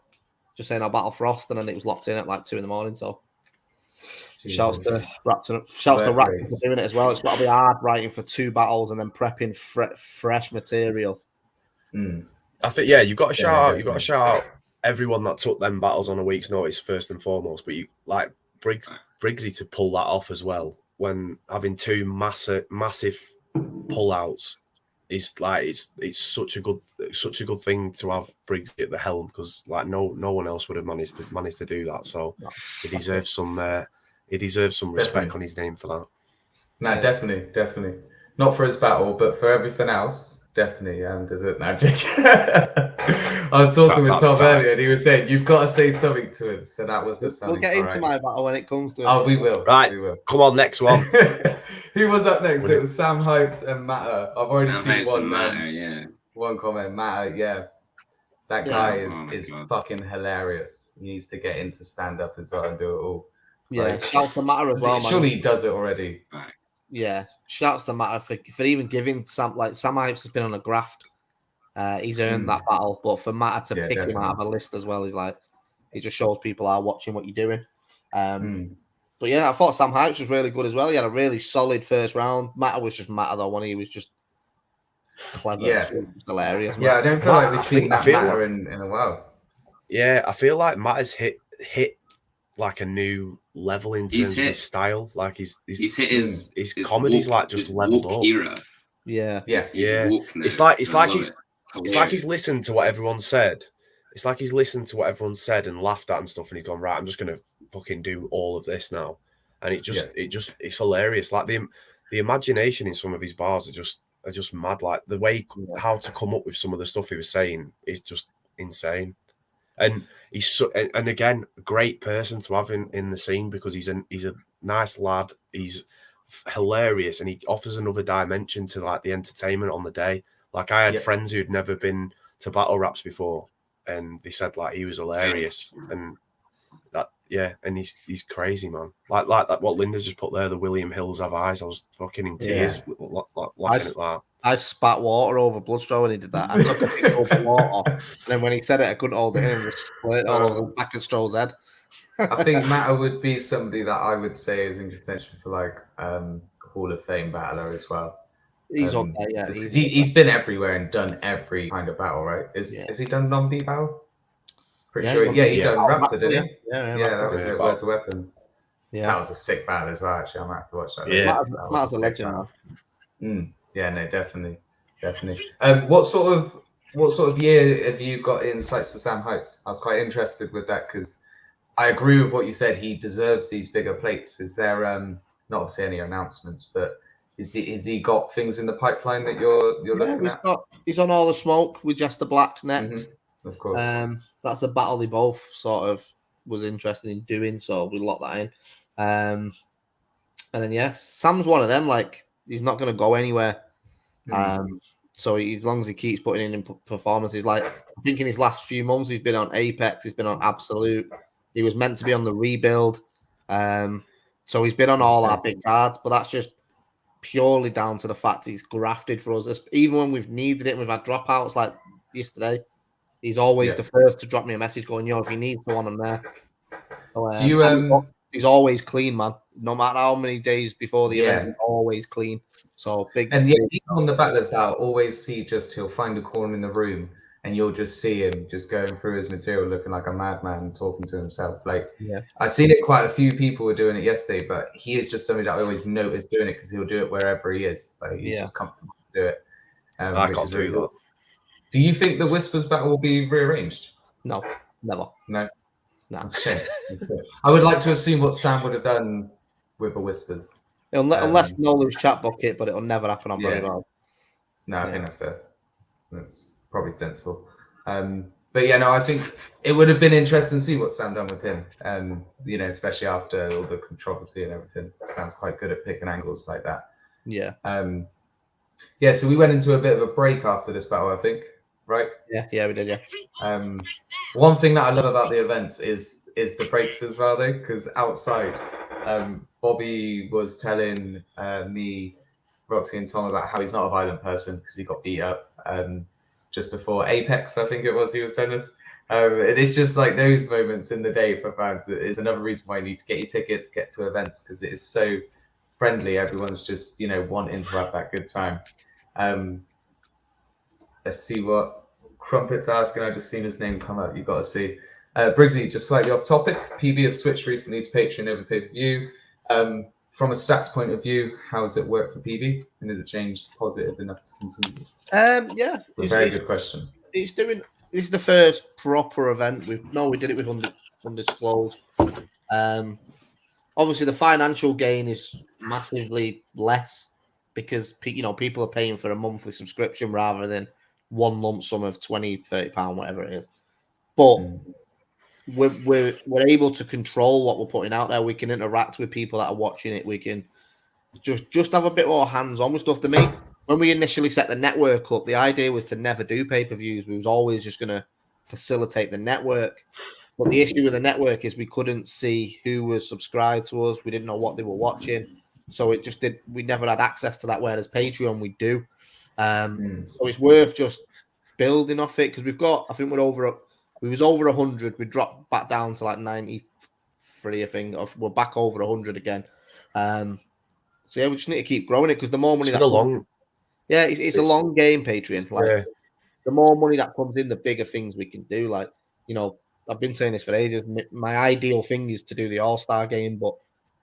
just saying I'll battle Frost. And then it was locked in at like 2 a.m. So shouts to Raptor for doing it as well. It's got to be hard writing for 2 battles and then prepping fresh material. I think, you've got to shout out. You've got to shout out everyone that took them battles on a week's notice first and foremost. But you like Briggsy to pull that off as well when having 2 massive pullouts is like it's such a good thing to have Briggs at the helm because like no one else would have managed to do that. So he deserves some respect on his name for that. No, definitely. Not for his battle, but for everything else. Definitely, does it magic? I was talking with Tom earlier, and he was saying you've got to say something to him. So that was the something. We'll get into my battle when it comes to it. Oh, we will. Right, we will. Come on, next one. Who was up next? It was Sam Hypes and Matter. I've already seen one. One comment. Matter, That guy is fucking hilarious. He needs to get into stand up as well and do it all. Yeah, Like, shouts to Matter as well, man. Surely he does it already. Right. Yeah, shouts to Matter for even giving Sam Hypes has been on a graft. He's earned that battle, but for Matter to pick him out of a list as well is like it just shows people are watching what you're doing. But yeah, I thought Sam Hypes was really good as well. He had a really solid first round. Matter was just Matter though, when he was just clever. Yeah, it was hilarious. Yeah, I don't feel like we've seen that Matter like, in a while. Yeah, I feel like Matter's hit like a new level in terms of his style. Like he's hit his comedy's walk, like just leveled up. Era. Yeah. It's like he's listened to what everyone said. It's like he's listened to what everyone said and laughed at and stuff, and he's gone, right, I'm just gonna fucking do all of this now. And it's hilarious. Like the imagination in some of his bars are just mad. Like the way how to come up with some of the stuff he was saying is just insane. And he's and again, a great person to have in the scene because he's a nice lad. He's hilarious, and he offers another dimension to like the entertainment on the day. Like I had friends who'd never been to battle raps before, and they said like he was hilarious, and that and he's crazy, man. Like that what Linda's just put there, the William Hills Have Eyes. I was fucking in tears laughing at that. I spat water over Bloodstro when he did that. I took a big gulp of water, and then when he said it, I couldn't hold it in and just split it all over the back of Stroll's head. I think Matter would be somebody that I would say is in contention for like Hall of Fame battler as well. He's okay, yeah. He's been everywhere and done every kind of battle, right? Has he done non-beat battle? Pretty sure. He done Raptor, didn't he? Yeah, that was it. Words of Weapons. Yeah, that was a sick battle as well. Actually, I might have to watch that. Yeah, Matter's a legend, man. Yeah, no, definitely. What sort of year have you got in sights for Sam Hypes? I was quite interested with that because I agree with what you said. He deserves these bigger plates. Is there not obviously any announcements, but is he got things in the pipeline that you're looking at? He's on All the Smoke with Jester Black next. Of course. That's a battle they both sort of was interested in doing, so we lock that in. And then Sam's one of them. Like he's not going to go anywhere. So as long as he keeps putting in performances, like I think in his last few months he's been on Apex, he's been on Absolute. He was meant to be on the Rebuild. So he's been on all our big cards, but that's just purely down to the fact he's grafted for us. Even when we've needed it, we've had dropouts like yesterday. He's always the first to drop me a message going, if you need someone, I'm there. So, he's always clean, man. No matter how many days before the event, he's always clean. So big. And on the battlers that I'll always see, he'll find a corner in the room and you'll just see him just going through his material looking like a madman talking to himself. Like I've seen it, quite a few people were doing it yesterday, but he is just somebody that I always notice doing it because he'll do it wherever he is. Like he's just comfortable to do it. I can't do that. Do you think the Whispers battle will be rearranged? No, never. No. That's a shame. I would like to assume what Sam would have done with the Whispers. Unless no lose chat bucket, but it'll never happen on Bloody Well. No, I think that's fair. That's probably sensible. But I think it would have been interesting to see what Sam done with him. Especially after all the controversy and everything. Sam's quite good at picking angles like that. Yeah. So we went into a bit of a break after this battle, I think. Right? Yeah, we did, One thing that I love about the events is the breaks as well, though, because outside, Bobby was telling me, Roxy and Tom about how he's not a violent person because he got beat up just before Apex, I think it was, he was telling us. It's just like those moments in the day for fans. It's another reason why you need to get your tickets, get to events, because it is so friendly. Everyone's just, wanting to have that good time. Let's see what Crumpet's asking. I've just seen his name come up. You've got to see. Briggsy, just slightly off topic. PB have switched recently to Patreon over pay-per-view. From a stats point of view, how does it work for PB? And has it changed positive enough to continue? Very good question. This is the first proper event. We did it with Undisclosed. Obviously, the financial gain is massively less because people are paying for a monthly subscription rather than one lump sum of £20-30, whatever it is. But we're able to control what we're putting out there. We can interact with people that are watching it. We can just have a bit more hands-on with stuff. To me, when we initially set the network up, the idea was to never do pay-per-views. We was always just going to facilitate the network. But the issue with the network is we couldn't see who was subscribed to us. We didn't know what they were watching. So it just did. We never had access to that. Whereas Patreon, we do. So it's worth just building off it because we've got. I think we was over 100. We dropped back down to like 93. I think we're back over 100 again. So yeah, we just need to keep growing it because the more money it's a long game. Patreon, like the more money that comes in, the bigger things we can do. Like I've been saying this for ages. My ideal thing is to do the All-Star game, but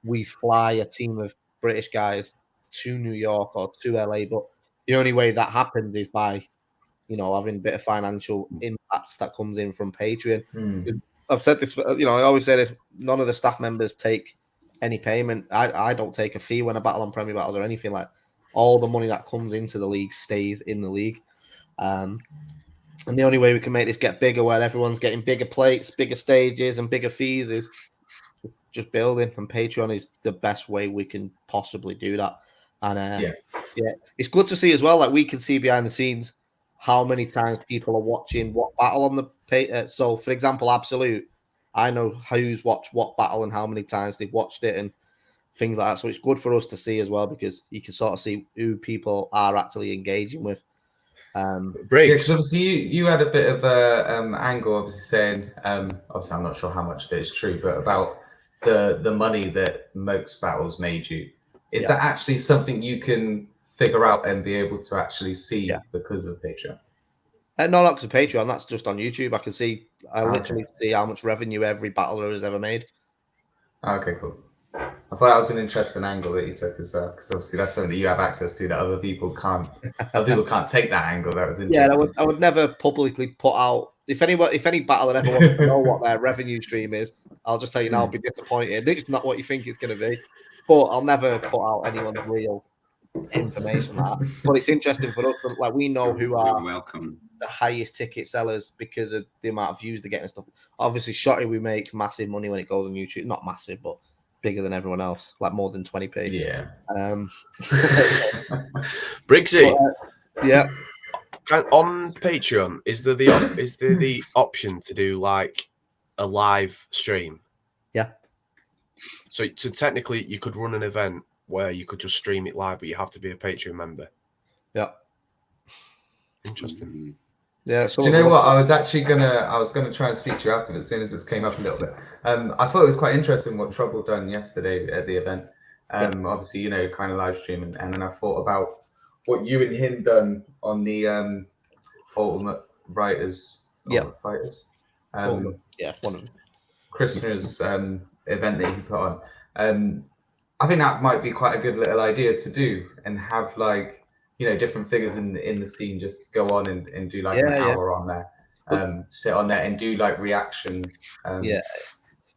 we fly a team of British guys to New York or to LA. But the only way that happens is by, having a bit of financial impacts that comes in from Patreon. I've said this, I always say this, none of the staff members take any payment. I don't take a fee when I battle on Premier Battles or anything like that. All the money that comes into the league stays in the league. And the only way we can make this get bigger, where everyone's getting bigger plates, bigger stages, and bigger fees, is just building. And Patreon is the best way we can possibly do that. And it's good to see as well. Like we can see behind the scenes how many times people are watching what battle on the. So, for example, Absolute, I know who's watched what battle and how many times they've watched it and things like that. So it's good for us to see as well because you can sort of see who people are actually engaging with. Because obviously you had a bit of a angle, obviously saying, obviously I'm not sure how much of it is true, but about the money that Moke's battles made you. Is that actually something you can figure out and be able to actually see because of Patreon? No, not because of Patreon. That's just on YouTube. I can see, literally see how much revenue every battler has ever made. Okay, cool. I thought that was an interesting angle that you took as well, because obviously that's something that you have access to that other people can't. Other people can't take that angle. That was interesting. Yeah, I would never publicly put out. If any battler ever wants to know what their revenue stream is, I'll just tell you now. I'll be disappointed. It's not what you think it's going to be, but I'll never put out anyone's real information like that. But it's interesting for us. Like we know who are the highest ticket sellers because of the amount of views they're getting and stuff. Obviously, Shotty, we make massive money when it goes on YouTube. Not massive, but bigger than everyone else, like more than 20p. Yeah. Briggsy. Yeah. On Patreon, is there the option to do like a live stream? Yeah. So technically, you could run an event where you could just stream it live, but you have to be a Patreon member. Yeah. Interesting. Yeah. Do you know what? I was gonna try and speak to you after it as soon as this came up a little bit. I thought it was quite interesting what Trouble done yesterday at the event. Obviously, kind of live stream, and then I thought about what you and him done on the Ultimate Fighters. Yeah. Fighters. One of them. Krishna's event that he put on. I think that might be quite a good little idea to do and have like, different figures in the scene just go on and do like an hour on there, sit on there and do like reactions.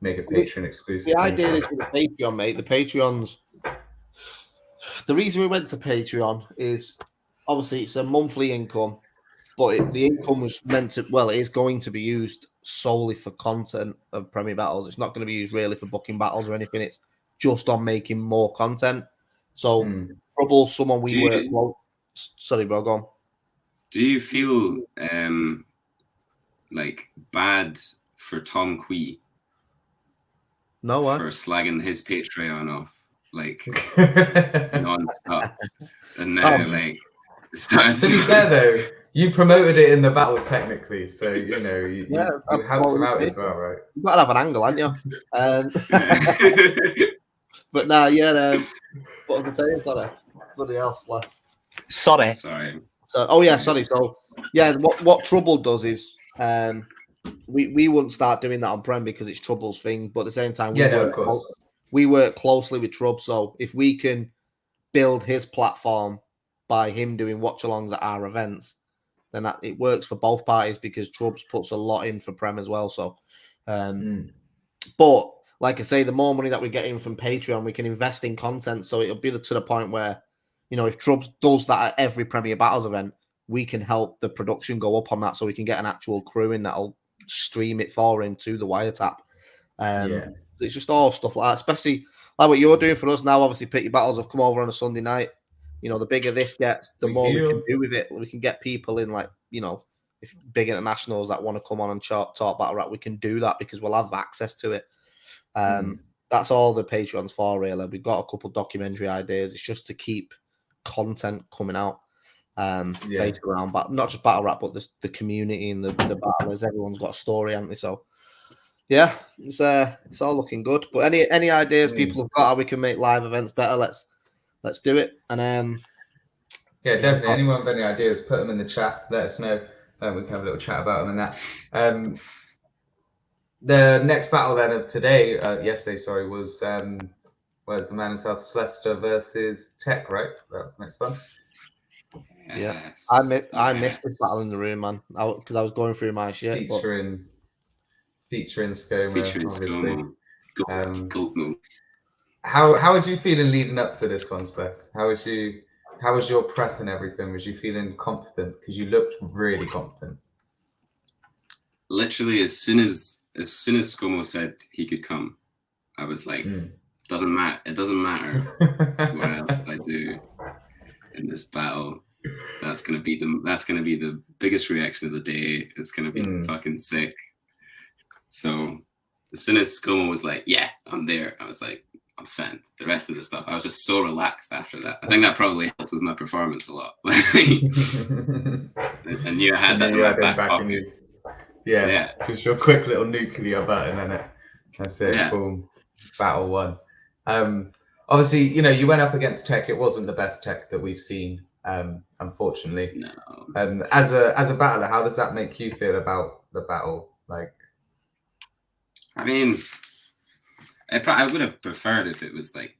Make a Patreon exclusive. The idea is with the Patreon, mate. The Patreons. The reason we went to Patreon is obviously it's a monthly income, but the income was meant to. Well, it is going to be used solely for content of Premier Battles. It's not going to be used really for booking battles or anything. It's just on making more content. So, Trouble, someone we work. Well, sorry, bro, go on. Do you feel like bad for Tom Quee? No, why? For slagging his Patreon off like non-stop, and now to be fair though, you promoted it in the battle technically, so you helped him out as well, right? You've got to have an angle, haven't you? But nah, what was I saying? Sorry, bloody hell, Slash. Sorry. Sorry. Sorry. So what Trouble does is we wouldn't start doing that on Prem because it's Trouble's thing, but at the same time we work closely with Trub. So if we can build his platform by him doing watch-alongs at our events, then it works for both parties because Trubs puts a lot in for Prem as well. So, but like I say, the more money that we get in from Patreon, we can invest in content. So it'll be to the point where, if Trubs does that at every Premier Battles event, we can help the production go up on that so we can get an actual crew in that'll stream it for him to the wiretap. It's just all stuff like that, especially like what you're doing for us now. Obviously, Pit Your Battles have come over on a Sunday night. The bigger this gets, the more we can do with it. We can get people in, like, if big internationals that want to come on and talk battle rap, we can do that because we'll have access to it. That's all the Patreon's for, really. We've got a couple documentary ideas. It's just to keep content coming out based around, but not just battle rap, but the community and the battlers. Everyone's got a story, haven't they? So yeah, it's all looking good. But any ideas people have got how we can make live events better? Let's do it. And yeah, definitely. Anyone with any ideas, put them in the chat. Let us know. We can have a little chat about them and that. The next battle then of today, yesterday, sorry, was the man himself, Slester versus Tech, right? That's the next one. Yeah, I missed this battle in the room, man, because I was going through my shit. Featuring Skoma, obviously. Goat. How was you feeling leading up to this one, Sless? How was your prep and everything? Was you feeling confident? Because you looked really confident. Literally, as soon as Skoma said he could come, I was like, doesn't matter. It doesn't matter what else I do in this battle. That's gonna be the biggest reaction of the day. It's gonna be fucking sick. So as soon as Skoma was like, "Yeah, I'm there," I was like, "I'm sent." The rest of the stuff, I was just so relaxed after that. I think that probably helped with my performance a lot. I knew I had that in my back pocket. Yeah, just your quick little nuclear button, and that's it. Yeah. Boom, battle won. Obviously, you went up against Tech. It wasn't the best Tech that we've seen, unfortunately. No. As a battler, how does that make you feel about the battle? Like, I mean, I would have preferred if it was like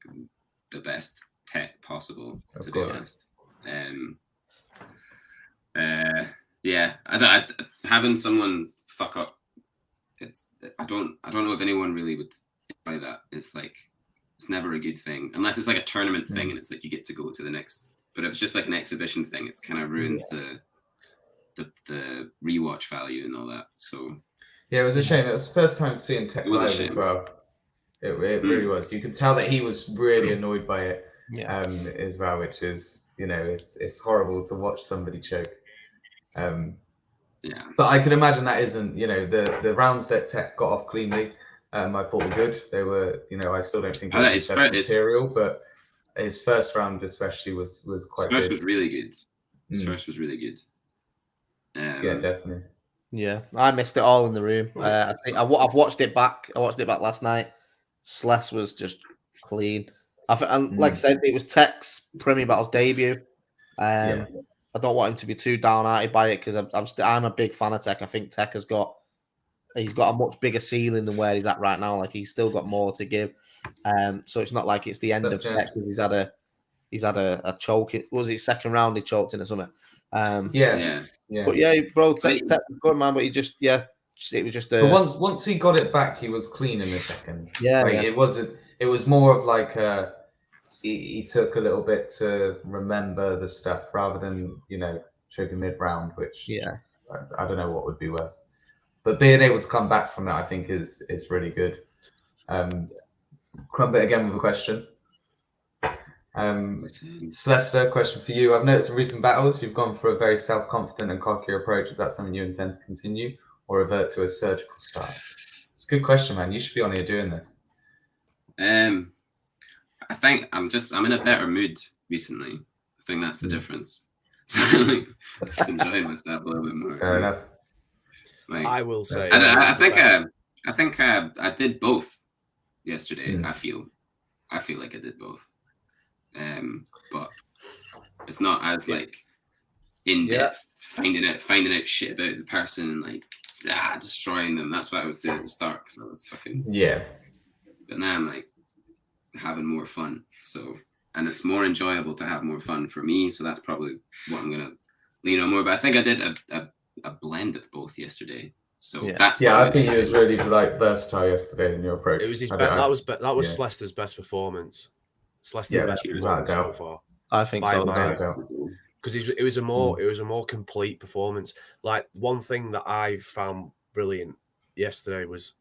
the best Tech possible, to be honest. Yeah, having someone fuck up, I don't know if anyone really would enjoy that. It's like, it's never a good thing unless it's like a tournament thing and it's like you get to go to the next. But if it's just like an exhibition thing, it's kind of ruins the rewatch value and all that. So yeah, it was a shame. It was the first time seeing Tech live as well. It really was. You could tell that he was really annoyed by it as well, which is it's horrible to watch somebody choke. But I can imagine that isn't, the rounds that Tech got off cleanly, I thought were good. They were, I still don't think it was his best material, but his first round especially was quite good. His first was really good. His first was really good. Yeah, definitely. Yeah, I missed it all in the room. I think I've watched it back. I watched it back last night. Sless was just clean. And like I said, it was Tech's Premier Battles debut. I don't want him to be too downhearted by it because I'm a big fan of Tech. I think Tech he's got a much bigger ceiling than where he's at right now. Like, he's still got more to give. So it's not like it's the end of Tech because he's had a choke. Was it second round he choked in or something? Yeah. But yeah, bro, Tech was good, man. But it was just. But once he got it back, he was clean in the second. Yeah, It wasn't. It was more of like he took a little bit to remember the stuff rather than choking mid round, which I don't know what would be worse. But being able to come back from that, I think is really good. Crumbit again with a question. Slester, question for you. I've noticed in recent battles you've gone for a very self-confident and cocky approach. Is that something you intend to continue or revert to a surgical style? It's a good question, man. You should be on here doing this. I think I'm in a better mood recently. I think that's the difference. Just enjoying myself a little bit more. Fair enough. Like, I will say. I think I did both yesterday. I feel like I did both. But it's not as like in depth finding out shit about the person and like destroying them. That's what I was doing at the start because I was fucking But now I'm like having more fun. So, and it's more enjoyable to have more fun for me. So that's probably what I'm gonna lean on more. But I think I did a blend of both yesterday. So that's I think it was really like versatile yesterday in your approach. It was that was Slester's best performance. Slester's best performance so far. I think so. Because it was a more complete performance. Like, one thing that I found brilliant yesterday was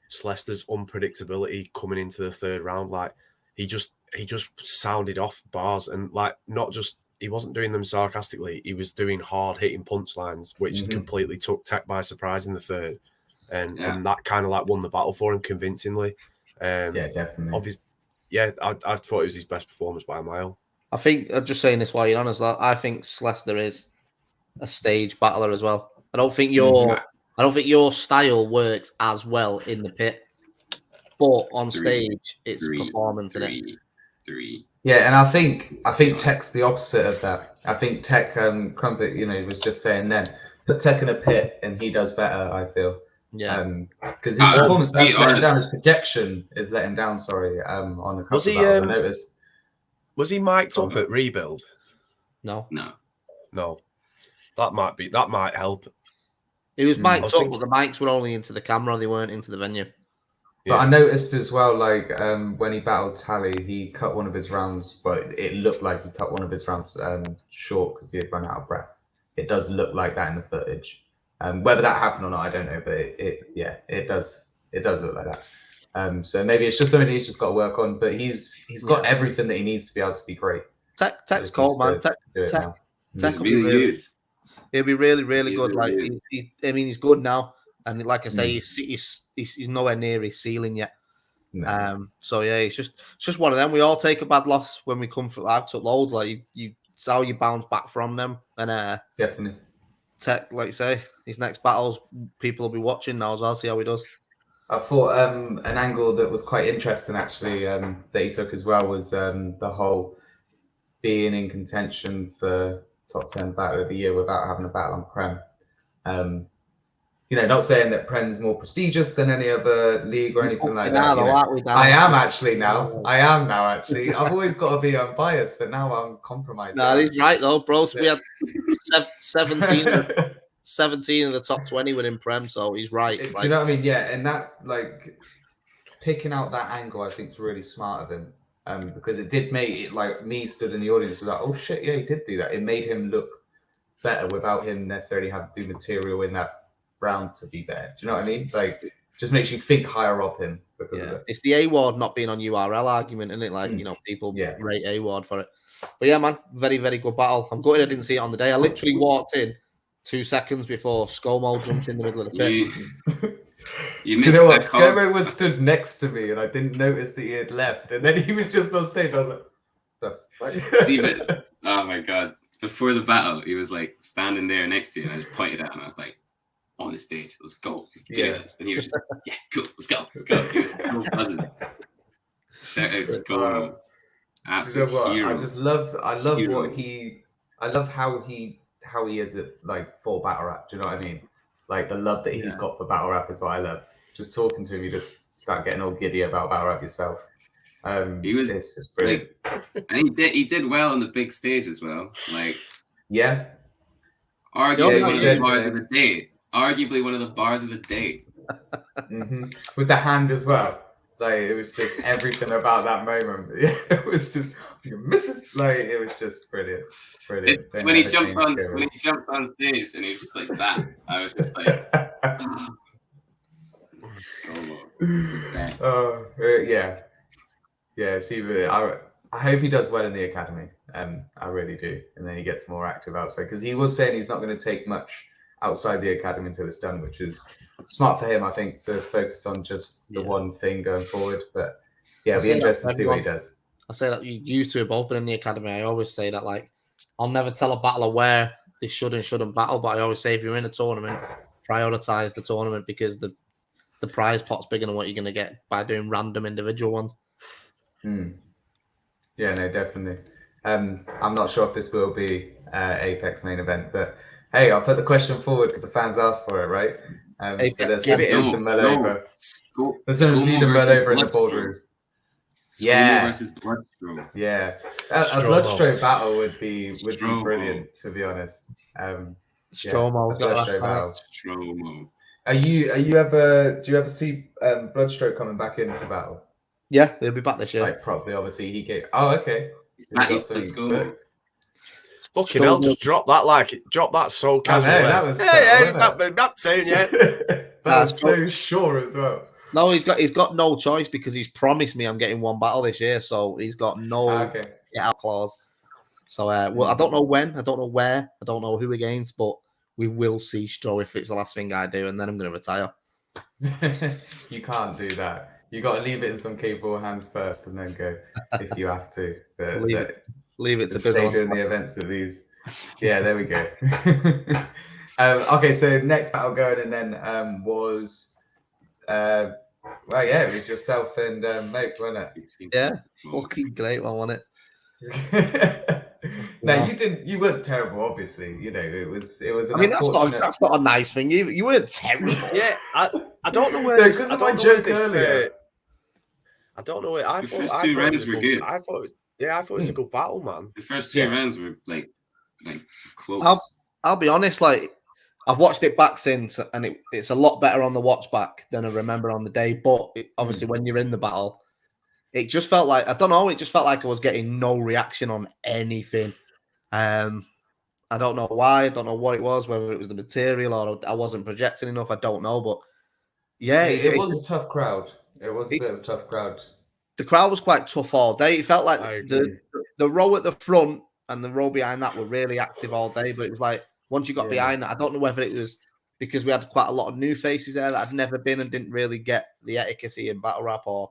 Slester's unpredictability coming into the third round. Like, he just sounded off bars and like not just he wasn't doing them sarcastically. He was doing hard hitting punchlines, which completely took Tech by surprise in the third, and that kind of like won the battle for him convincingly. Yeah, definitely. Obviously, yeah, I thought it was his best performance by a mile. I think just saying this while you're on as well. I think Slester is a stage battler as well. I don't think your style works as well in the pit, but on stage it's performance in it. Yeah, and I think Tech's the opposite of that. I think Tech, Crumpet, was just saying then, put Tech in a pit and he does better, I feel. Yeah. Because his performance that's letting down, his projection is letting down, on a couple of battles, I noticed. Was he mic'd up at Rebuild? No. That might help. He was mic'd up, but the mics were only into the camera, they weren't into the venue. But I noticed as well, like when he battled Tally, he cut one of his rounds. But it looked like he cut one of his rounds short because he had run out of breath. It does look like that in the footage. Whether that happened or not, I don't know. But it does look like that. So maybe it's just something he's just got to work on. But he's got everything that he needs to be able to be great. Tech's cold, man. Tech will be really good. He'll be really, really good. Like he's good now. And like I say, he's nowhere near his ceiling yet. No. So yeah, it's just one of them. We all take a bad loss when we come for. I've took loads. Like it's how you bounce back from them. And definitely. Tech, like you say, his next battles, people will be watching now as well. See how he does. I thought an angle that was quite interesting actually that he took as well was the whole being in contention for top 10 battle of the year without having a battle on Prem. Not saying that Prem's more prestigious than any other league or anything like that. I am actually now. Actually. I've always got to be unbiased, but now I'm compromised. No, he's right though, bro. So we had 17 of the top 20 within Prem, so he's right. Do you know what I mean? Yeah, and that picking out that angle, I think is really smart of him. Because it did make it like me stood in the audience was like, oh shit, yeah, he did do that. It made him look better without him necessarily having to do material in that round to be there. Do you know what I mean? Like, just makes you think higher of him. Because of it. It's the A-Ward not being on URL argument, isn't it? Like, people rate A-Ward for it. But yeah, man, very, very good battle. I'm gutted I didn't see it on the day. I literally walked in 2 seconds before ScoMo jumped in the middle of the pit. Do you know what? ScoMo was stood next to me and I didn't notice that he had left. And then he was just on stage. I was like, the fuck? See, but, oh my God. Before the battle, he was like standing there next to you and I just pointed at him. I was like, on the stage, let's go, let's do this. And he was just, yeah, cool, let's go. He was so buzzing. Shout out to ScoMo. Absolute hero. I love how he is at like for battle rap. Do you know what I mean? Like the love that he's got for battle rap is what I love. Just talking to him, you just start getting all giddy about battle rap yourself. It's just brilliant. And he did well on the big stage as well. Like, arguably one of the bars of the day. Arguably one of the bars of the day. With the hand as well. Like it was just everything about that moment. Yeah, it was just it was just brilliant. When he jumped on stage and he was just like that, I was just like, it's either I hope he does well in the academy. I really do, and then he gets more active outside because he was saying he's not going to take much outside the academy until it's done, which is smart for him, I think, to focus on just the one thing going forward. But yeah, it'll be interesting to see what he does. I say that you used to have both been in the academy. I always say that, like, I'll never tell a battler where they should and shouldn't battle, but I always say if you're in a tournament, prioritize the tournament because the prize pot's bigger than what you're going to get by doing random individual ones. Yeah, no, definitely. I'm not sure if this will be Apex main event, but hey, I'll put the question forward because the fans asked for it, right? So let's get it into Melova. Let's lead him Melova in the boardroom. ScoMo versus Bloodstro. Yeah, a Bloodstro battle would be brilliant, to be honest. ScoMo's got Bloodstro battle. ScoMo. Do you ever see Bloodstro coming back into battle? Yeah, he'll be back this year. Like properly, obviously he gave. Oh, okay. Let's go. Fucking hell, just drop that so casual. Not saying yet. That's so sure as well. No, he's got no choice because he's promised me I'm getting one battle this year, so he's got no get out clause. So, well, I don't know when, I don't know where, I don't know who against, but we will see Stro if it's the last thing I do, and then I'm going to retire. You can't do that. You got to leave it in some capable hands first, and then go if you have to. Leave it to stay doing the events of these. Yeah, there we go. Okay, so next battle going, and then was well, yeah, it was yourself and Moke, wasn't it? Yeah, fucking great one, wasn't it? No, you didn't. You weren't terrible, obviously. You know, it was. An I mean, that's not a nice thing. You weren't terrible. Yeah, I don't know where this. I don't know where this. I don't know where. I thought first two rounds were good. I thought it was a good battle, man. The first two rounds were like close. I'll be honest. Like, I've watched it back since, and it's a lot better on the watch back than I remember on the day. But obviously, when you're in the battle, it just felt like, I don't know, it just felt like I was getting no reaction on anything. I don't know why, I don't know what it was, whether it was the material or I wasn't projecting enough, I don't know. But yeah, it was a tough crowd. It was a bit of a tough crowd. The crowd was quite tough all day. It felt like the row at the front and the row behind that were really active all day. But it was like, once you got behind that, I don't know whether it was because we had quite a lot of new faces there that had never been and didn't really get the etiquette in battle rap, or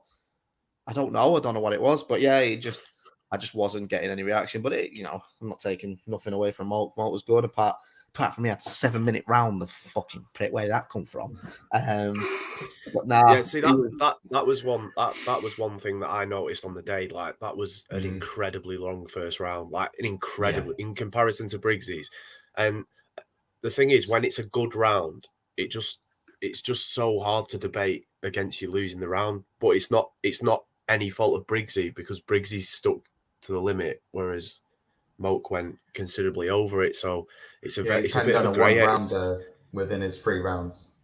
I don't know what it was, but yeah, I just wasn't getting any reaction. But I'm not taking nothing away from Moke. Moke was good, apart from he had a 7-minute round. The fucking prick, where did that come from? But nah, yeah, see that was one thing that I noticed on the day. Like, that was an incredibly long first round, like an incredible in comparison to Briggsy's. And the thing is, when it's a good round, it's just so hard to debate against you losing the round. But it's not any fault of Briggsy, because Briggsy's stuck to the limit, whereas Moke went considerably over it. So it's a bit of a grey area within his 3 rounds.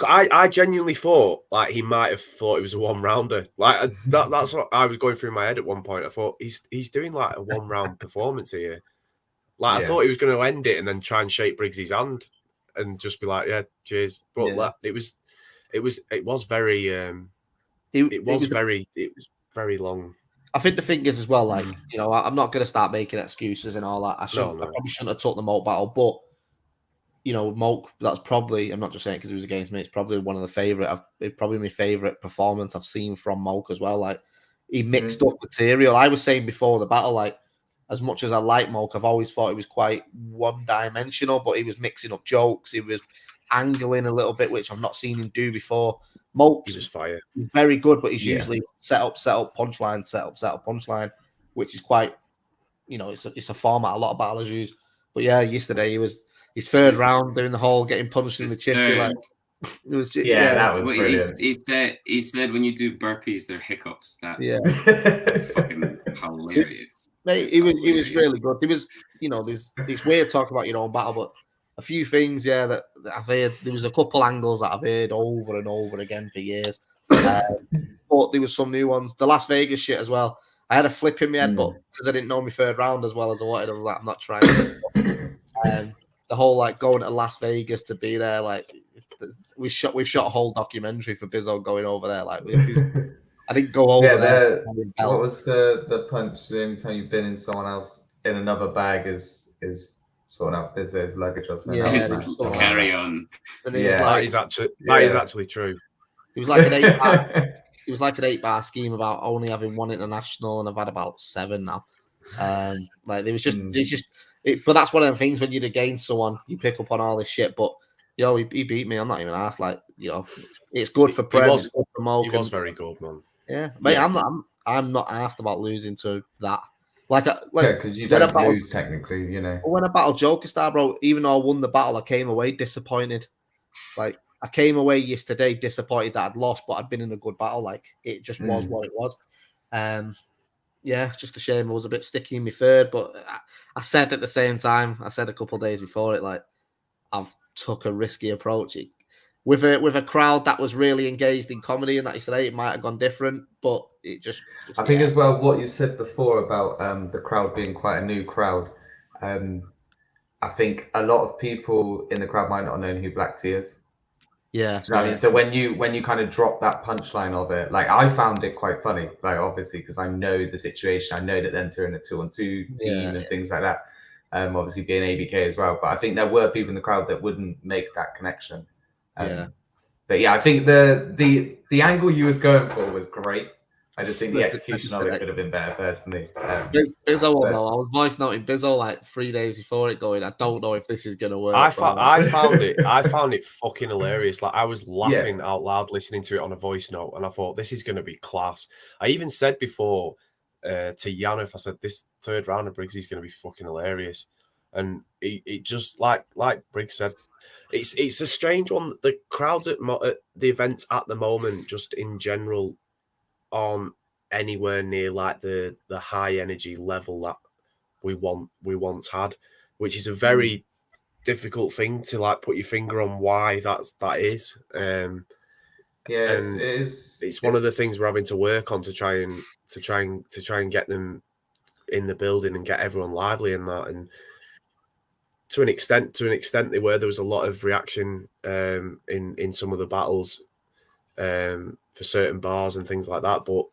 I genuinely thought like he might have thought it was a 1-rounder. Like that's what I was going through in my head at one point. I thought he's doing like a 1-round performance here. Like I thought he was going to end it and then try and shake Briggsy's hand and just be like, yeah, cheers. But it was very very long. I think the thing is as well, like, I'm not going to start making excuses and all that. I probably shouldn't have took the Moke battle, but Moke, that's probably, I'm not just saying it because he was against me, it's probably one of the probably my favourite performance I've seen from Moke as well. Like, he mixed up material. I was saying before the battle, like, as much as I like Moke, I've always thought he was quite one-dimensional, but he was mixing up jokes, he was angling a little bit, which I've not seen him do before. Moke's just fire. Very good, but he's usually set up, punchline, set up, punchline, which is quite, it's a format a lot of battlers use. But yeah, yesterday he was his third round doing the whole getting punched in the chin. Like, it was just, that was brilliant. He said when you do burpees, they're hiccups. That's fucking hilarious. Mate, he was really good. There was, this weird talk about your own battle, but a few things, that I've heard. There was a couple angles that I've heard over and over again for years. But there was some new ones. The Las Vegas shit as well. I had a flip in my head, but because I didn't know my third round as well as I wanted, I was like, I'm not trying. The whole like going to Las Vegas to be there, like we've shot a whole documentary for Bizzo going over there. Like I didn't go over there. What was the punch? The only time you've been in someone else in another bag is sorting out Bizzo's luggage or something. Carry on. And that is actually true. It was like an 8-bar. It was like an 8-bar scheme about only having one international, and I've had about 7 now. Like it was just, but that's one of the things when you're against someone, you pick up on all this shit. But he beat me. I'm not even asked. Like, it's good for Prem. He was very good, man. Yeah, mate. I'm not asked about losing to that. Like because you don't lose technically, When I battled Joker Star, bro, even though I won the battle, I came away disappointed. Like, I came away yesterday disappointed that I'd lost, but I'd been in a good battle. Like, it just was what it was. Just a shame I was a bit sticky in my third, but I said at the same time, I said a couple of days before it, like, I've took a risky approach. With a crowd that was really engaged in comedy and that yesterday, it might have gone different, but it just I think as well what you said before about the crowd being quite a new crowd. I think a lot of people in the crowd might not have known who Black T is. Yeah. Do you know what I mean? So when you kind of drop that punchline of it, like I found it quite funny, like obviously because I know the situation, I know that they're entering a 2-on-2 team and things like that. Obviously being ABK as well, but I think there were people in the crowd that wouldn't make that connection. But yeah, I think the angle you was going for was great. I just think the execution of it could have been better, personally. Bizzo, I was voice noting Bizzo like 3 days before it, going, I don't know if this is gonna work. I found it fucking hilarious. Like I was laughing out loud listening to it on a voice note, and I thought this is gonna be class. I even said before to Yannick, I said this third round of Briggz is gonna be fucking hilarious, and it just like Briggz said. It's a strange one. The crowds at the events at the moment, just in general, aren't anywhere near like the high energy level that we once had, which is a very difficult thing to like put your finger on why that is. It's one of the things we're having to work on to try and get them in the building and get everyone lively in that. And to an extent, there was a lot of reaction in some of the battles for certain bars and things like that. But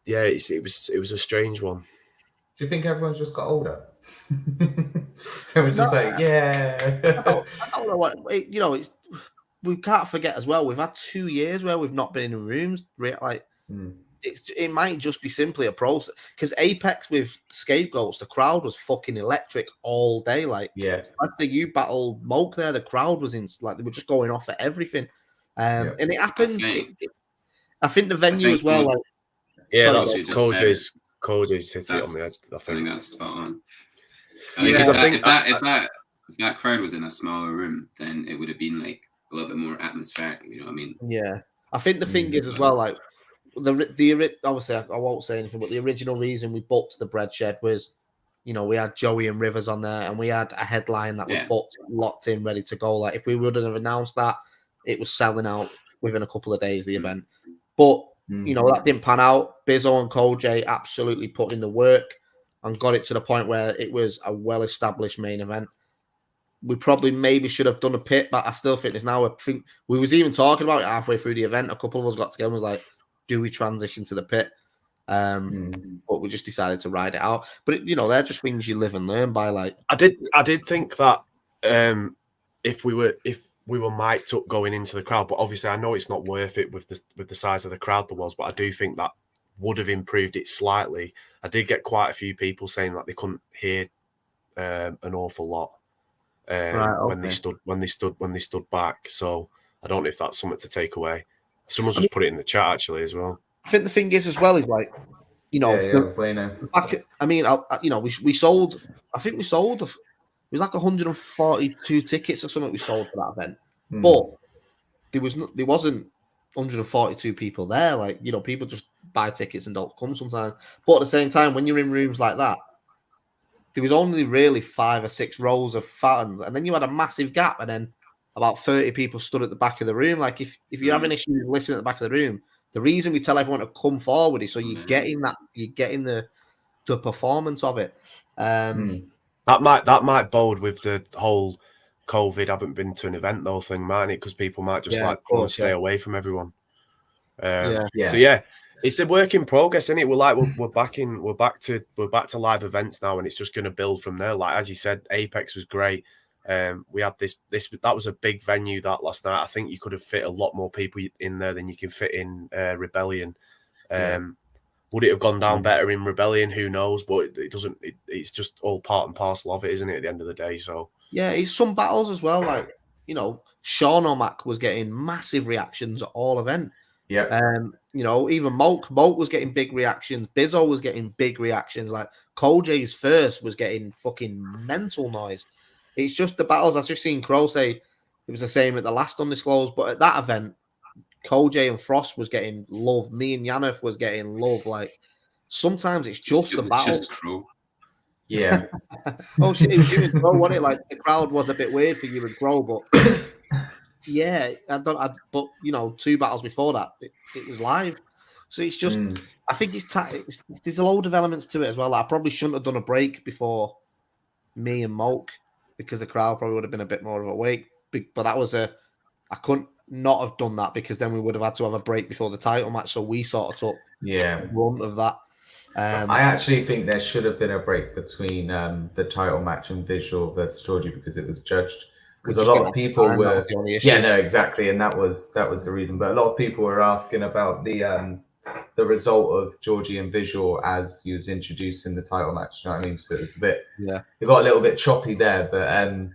yeah, it was a strange one. Do you think everyone's just got older? Everyone's just like, yeah. I don't know what it's. We can't forget as well. We've had 2 years where we've not been in rooms. Like it might just be simply a process, because Apex with Scapegoats, the crowd was fucking electric all day. Like, after you battled Moke there, the crowd was in, like, they were just going off at everything. And it happens. I think the venue as well. Like, that's Koji's hit it on the edge. I think that's spot on. If that crowd was in a smaller room, then it would have been like a little bit more atmospheric. You know what I mean? Yeah, I think the thing is as well, like the obviously I won't say anything, but the original reason we booked the Bread Shed was, we had Joey and Rivers on there, and we had a headline that was booked, locked in, ready to go. Like if we would have announced that, it was selling out within a couple of days, the event. But that didn't pan out. Bizzo and Koj absolutely put in the work and got it to the point where it was a well-established main event. We probably maybe should have done a pit, but I still think there's now. I think we was even talking about it halfway through the event. A couple of us got together and was like, do we transition to the pit? But we just decided to ride it out. But they're just things you live and learn by. Like I did think that if we were mic'd up going into the crowd, but obviously I know it's not worth it with the size of the crowd there was, but I do think that would have improved it slightly. I did get quite a few people saying that they couldn't hear an awful lot when they stood back. So I don't know if that's something to take away. Someone's just put it in the chat actually as well. I think the thing is as well is like, we sold. I think we sold. It was like 142 tickets or something we sold for that event, but there wasn't 142 people there. Like people just buy tickets and don't come sometimes. But at the same time, when you're in rooms like that, there was only really 5 or 6 rows of fans, and then you had a massive gap, and then about 30 people stood at the back of the room. Like if you're having issues listening at the back of the room, the reason we tell everyone to come forward is so you're getting the performance of it. That might bode with the whole COVID haven't been to an event though thing, might it? Because people might just want to stay away from everyone. So it's a work in progress, isn't it? We're back to live events now, and it's just going to build from there. Like as you said, Apex was great. We had this that was a big venue that last night. I think you could have fit a lot more people in there than you can fit in Rebellion. Would it have gone down better in Rebellion? Who knows? But it doesn't. It's just all part and parcel of it, isn't it? At the end of the day, so yeah, it's some battles as well. Like Sean O'Mac was getting massive reactions at all event. Yeah. Even Moke was getting big reactions. Bizzo was getting big reactions. Like Koj's first was getting fucking mental noise. It's just the battles. I've just seen Crow say it was the same at the last Undisclosed, but at that event, Koj and Frost was getting love. Me and Yannick was getting love. Like sometimes it's just the battles. Just Crow. Yeah. Oh shit, it was you and Crow, wasn't it? Like the crowd was a bit weird for you and Crow, but yeah, but 2 battles before that, it was live. So it's just, I think there's a load of elements to it as well. Like, I probably shouldn't have done a break before me and Moke, because the crowd probably would have been a bit more of a wake. But that was I couldn't not have done that because then we would have had to have a break before the title match. So we sort of took brunt of that. I actually think there should have been a break between the title match and Visual versus Georgie because it was judged. Because a lot of people were, no, exactly, and that was the reason. But a lot of people were asking about the result of Georgie and Visual as he was introducing the title match. You know what I mean? So it's a bit, it got a little bit choppy there. But I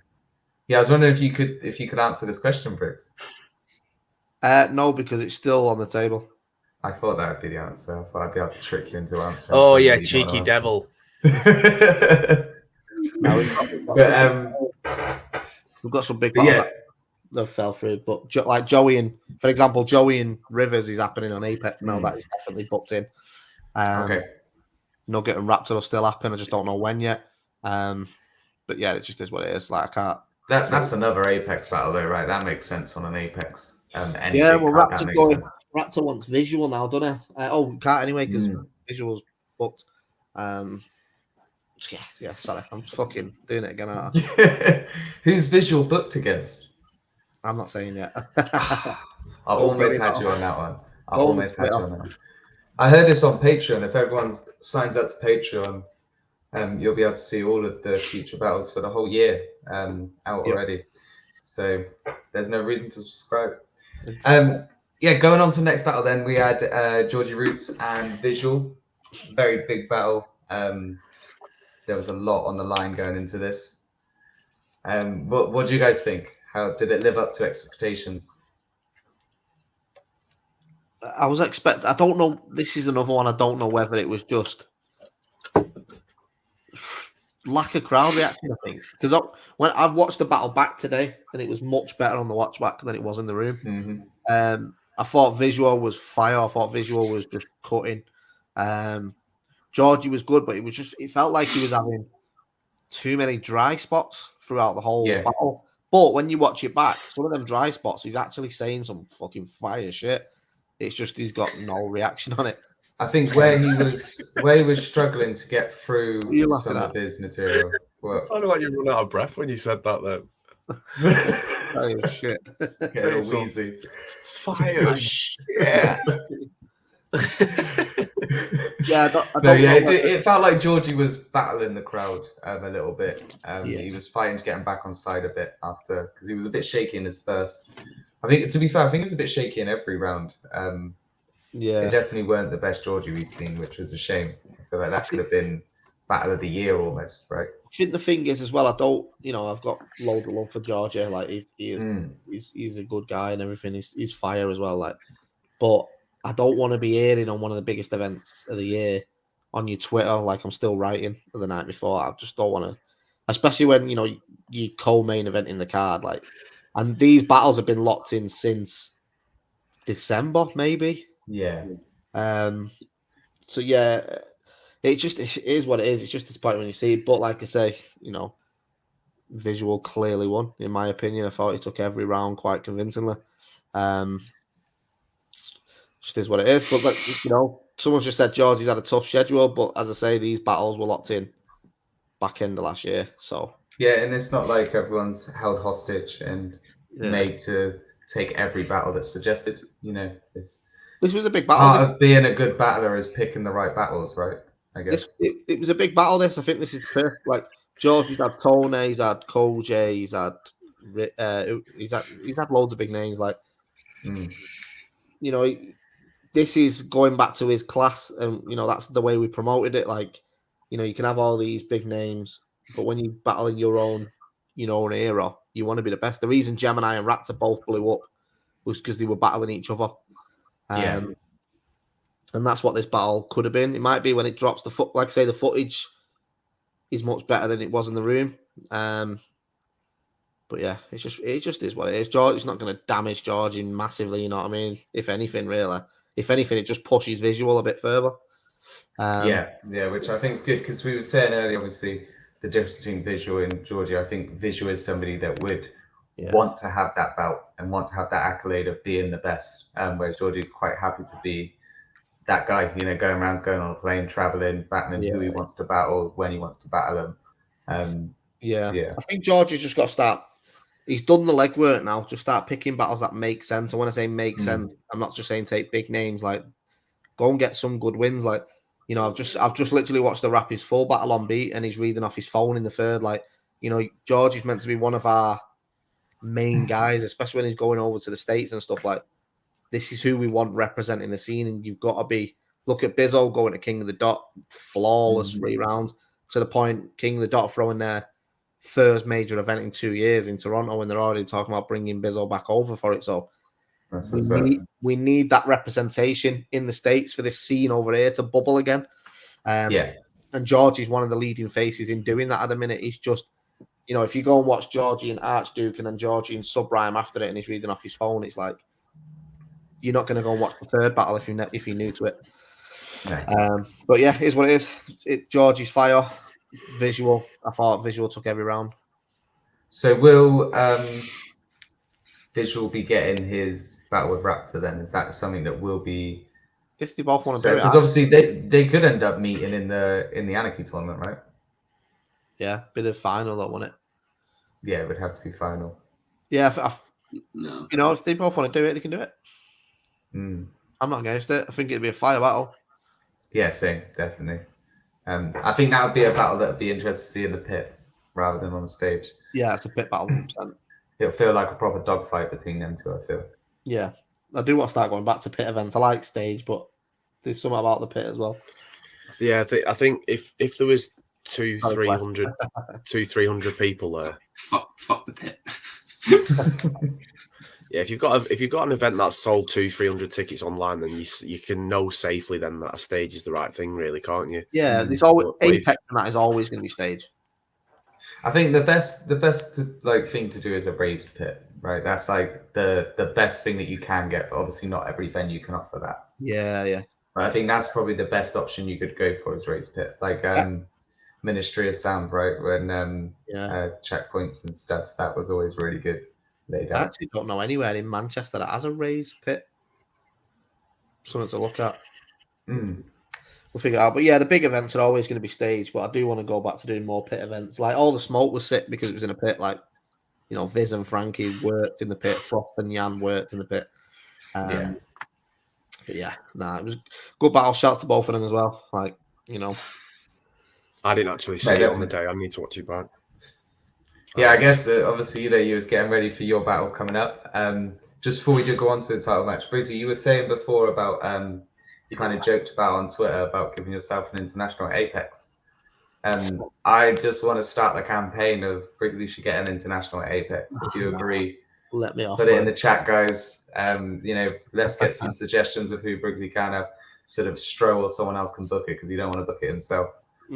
was wondering if you could answer this question, Briggs. No, because it's still on the table. I thought that would be the answer. I thought I'd be able to trick you into answering. Oh yeah, cheeky devil. We've got some big battles that fell through, but like Joey and, for example, Joey and Rivers is happening on Apex now. That is definitely booked in. Nugget and Raptor will still happen. I just don't know when yet. But yeah, it just is what it is. Like I can't. That's another Apex battle though, right? That makes sense on an Apex. Well, Raptor wants Visual now, doesn't he? Can't anyway because Visual's booked. Sorry, I'm fucking doing it again. Aren't I? Who's Visual booked against? I'm not saying yet. I almost had you on that one. I heard this on Patreon. If everyone signs up to Patreon, you'll be able to see all of the future battles for the whole year out already. So there's no reason to subscribe. Going on to the next battle then, we had Georgie Roots and Visual. Very big battle. There was a lot on the line going into this. What do you guys think? How did it live up to expectations? I was I don't know. This is another one. I don't know whether it was just lack of crowd reaction, I think. Because when I've watched the battle back today, and it was much better on the watch back than it was in the room. I thought Visual was fire. I thought Visual was just cutting. Georgie was good, but it felt like he was having too many dry spots throughout the whole battle. But when you watch it back, some of them dry spots, he's actually saying some fucking fire shit. It's just he's got no reaction on it. I think where he was struggling to get through some of his material. Well, it sounded like you run out of breath when you said that then. Oh shit. Wheezy. Fire shit. It felt like Georgie was battling the crowd a little bit. He was fighting to get him back on side a bit after, because he was a bit shaky in his first. I think, to be fair, he was a bit shaky in every round. They definitely weren't the best Georgie we've seen, which was a shame. I feel like that could have been battle of the year almost, right? I think the thing is as well, I've got loads of love for Georgia. Like he's a good guy and everything. He's fire as well. Like, but I don't want to be airing on one of the biggest events of the year on your Twitter like I'm still writing the night before. I just don't want to, especially when you co-main event in the card. Like, and these battles have been locked in since December, maybe. Yeah. So yeah, it is what it is. It's just disappointing when you see it. But like I say, Visual clearly won, in my opinion. I thought he took every round quite convincingly. Just is what it is. But someone's just said Georgie's had a tough schedule. But as I say, these battles were locked in back end of last year. So yeah, and it's not like everyone's held hostage and made to take every battle that's suggested. This was a big battle. Part of being a good battler is picking the right battles, right? I guess it was a big battle. I think this is first. Like Georgie's had Tony, he's had Koj, he's had loads of big names. Like, this is going back to his class, and that's the way we promoted it. Like, you can have all these big names, but when you battle in your own era, you want to be the best. The reason Gemini and Raptor both blew up was because they were battling each other. And that's what this battle could have been. It might be when it drops the foot, like I say, the footage is much better than it was in the room. But yeah, it just is what it is. Georgie's not going to damage Georgie massively, you know what I mean? If anything, really. If anything, it just pushes Visual a bit further. Which I think is good, because we were saying earlier, obviously, the difference between Visual and Georgie. I think Visual is somebody that would want to have that belt and want to have that accolade of being the best, whereas Georgie's quite happy to be that guy, going around, going on a plane, traveling, battling who he wants to battle, when he wants to battle them. I think Georgie's just got to start. He's done the legwork now. Just start picking battles that make sense. And when I say make sense, I'm not just saying take big names. Like, go and get some good wins. Like, you know, I've just literally watched the rap his full battle on beat, and he's reading off his phone in the third. Like, you know, George is meant to be one of our main guys, especially when he's going over to the States and stuff. Like, this is who we want representing the scene, and you've got to be. Look at Bizzo going to King of the Dot, flawless 3 rounds to the point. King of the Dot throwing their first major event in 2 years in Toronto, when they're already talking about bringing Bizzo back over for it. So we need that representation in the States for this scene over here to bubble again. And George is one of the leading faces in doing that at the minute. He's just, you know, if you go and watch Georgie and Archduke and then Georgie and Subrime after it and he's reading off his phone, it's like, you're not going to go and watch the third battle if you're new to it. No. But yeah, it is what it is. Georgie's fire, visual. I thought visual took every round. So will Visual be getting his battle with Raptor then? Is that something that will be? If they both want to do it, because obviously they could end up meeting in the Anarchy tournament, right? Yeah, be the final though, wouldn't it? Yeah, it would have to be final. Yeah, No. you know, if they both want to do it, they can do it. I'm not against it. I think it'd be a fire battle. Yeah, same, definitely. I think that would be a battle that would be interesting to see in the pit rather than on the stage. Yeah, it's a pit battle. 100%. It'll feel like a proper dogfight between them two, I feel. Yeah, I do want to start going back to pit events. I like stage, but there's something about the pit as well. Yeah, I think if there was 300 people there, fuck the pit. yeah, if you've got an event that's sold 200-300 tickets online, then you can know safely then that a stage is the right thing, really, can't you? Yeah, there's always Apex, and that is always going to be stage. I think the best like thing to do is a raised pit, right? That's like the best thing that you can get, but obviously not every venue can offer that. Yeah. But I think that's probably the best option you could go for is raised pit, like Ministry of Sound, right? When checkpoints and stuff, that was always really good. I actually don't know anywhere in Manchester that has a raised pit. Something to look at. We'll figure it out. But yeah, the big events are always going to be staged, but I do want to go back to doing more pit events. Like, all the smoke was sick because it was in a pit. Like, you know, Viz and Frankie worked in the pit. Froth and Jan worked in the pit. But yeah, it was good battle. Shouts to both of them as well. Like, you know. I didn't actually see it on the day. I need to watch it back. Yeah, I guess obviously you was getting ready for your battle coming up. Just before we do go on to the title match, Briggz, you were saying before about you kind of joked about on Twitter about giving yourself an international Apex. I just want to start the campaign of Briggz should get an international Apex. If you agree, let me off. Put it in the chat, guys. You know, let's get some suggestions of who Briggz can have. Sort of Stro or someone else can book it because he don't want to book it himself.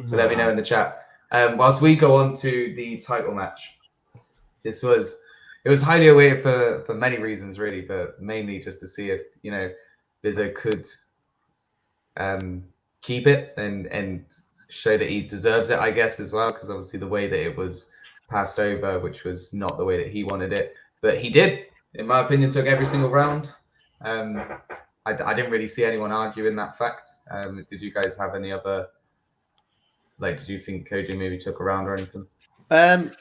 So let me know in the chat. Whilst we go on to the title match, it was highly awaited for many reasons, really, but mainly just to see if, you know, Bizzo could keep it and show that he deserves it, I guess, as well, because obviously the way that it was passed over, which was not the way that he wanted it, but he did, in my opinion, took every single round. I didn't really see anyone arguing that fact. Did you guys have any other? Like, did you think Koji maybe took a round or anything? Do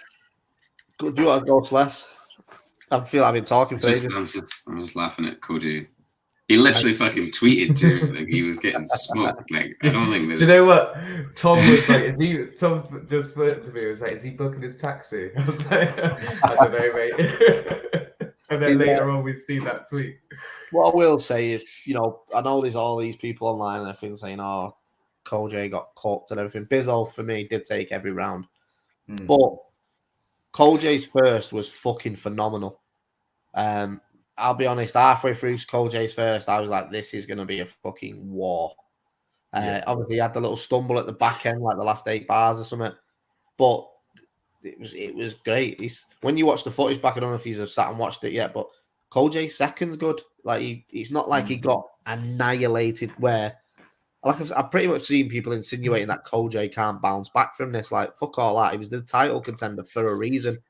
you want to go less? I feel I've been talking for ages. I'm just laughing at Koji. He literally fucking tweeted to like he was getting smoked. Like, I don't think. Do you know what Tom was like? Tom just put to me, was like, is he booking his taxi? I was like, I don't know, mate. And then later on, we see that tweet. What I will say is, you know, I know there's all these people online and everything saying, "Oh, Koji got cooked and everything." Bizzo, for me, did take every round. But Koji's first was fucking phenomenal. I'll be honest, halfway through Koji's first, I was like, this is going to be a fucking war. Obviously, he had the little stumble at the back end, like the last 8 bars or something. But it was great. When you watch the footage back, I don't know if he's sat and watched it yet, but Koji's second's good. Like, it's not like he got annihilated where... Like I've pretty much seen people insinuating that Koji can't bounce back from this. Like, fuck all that. He was the title contender for a reason.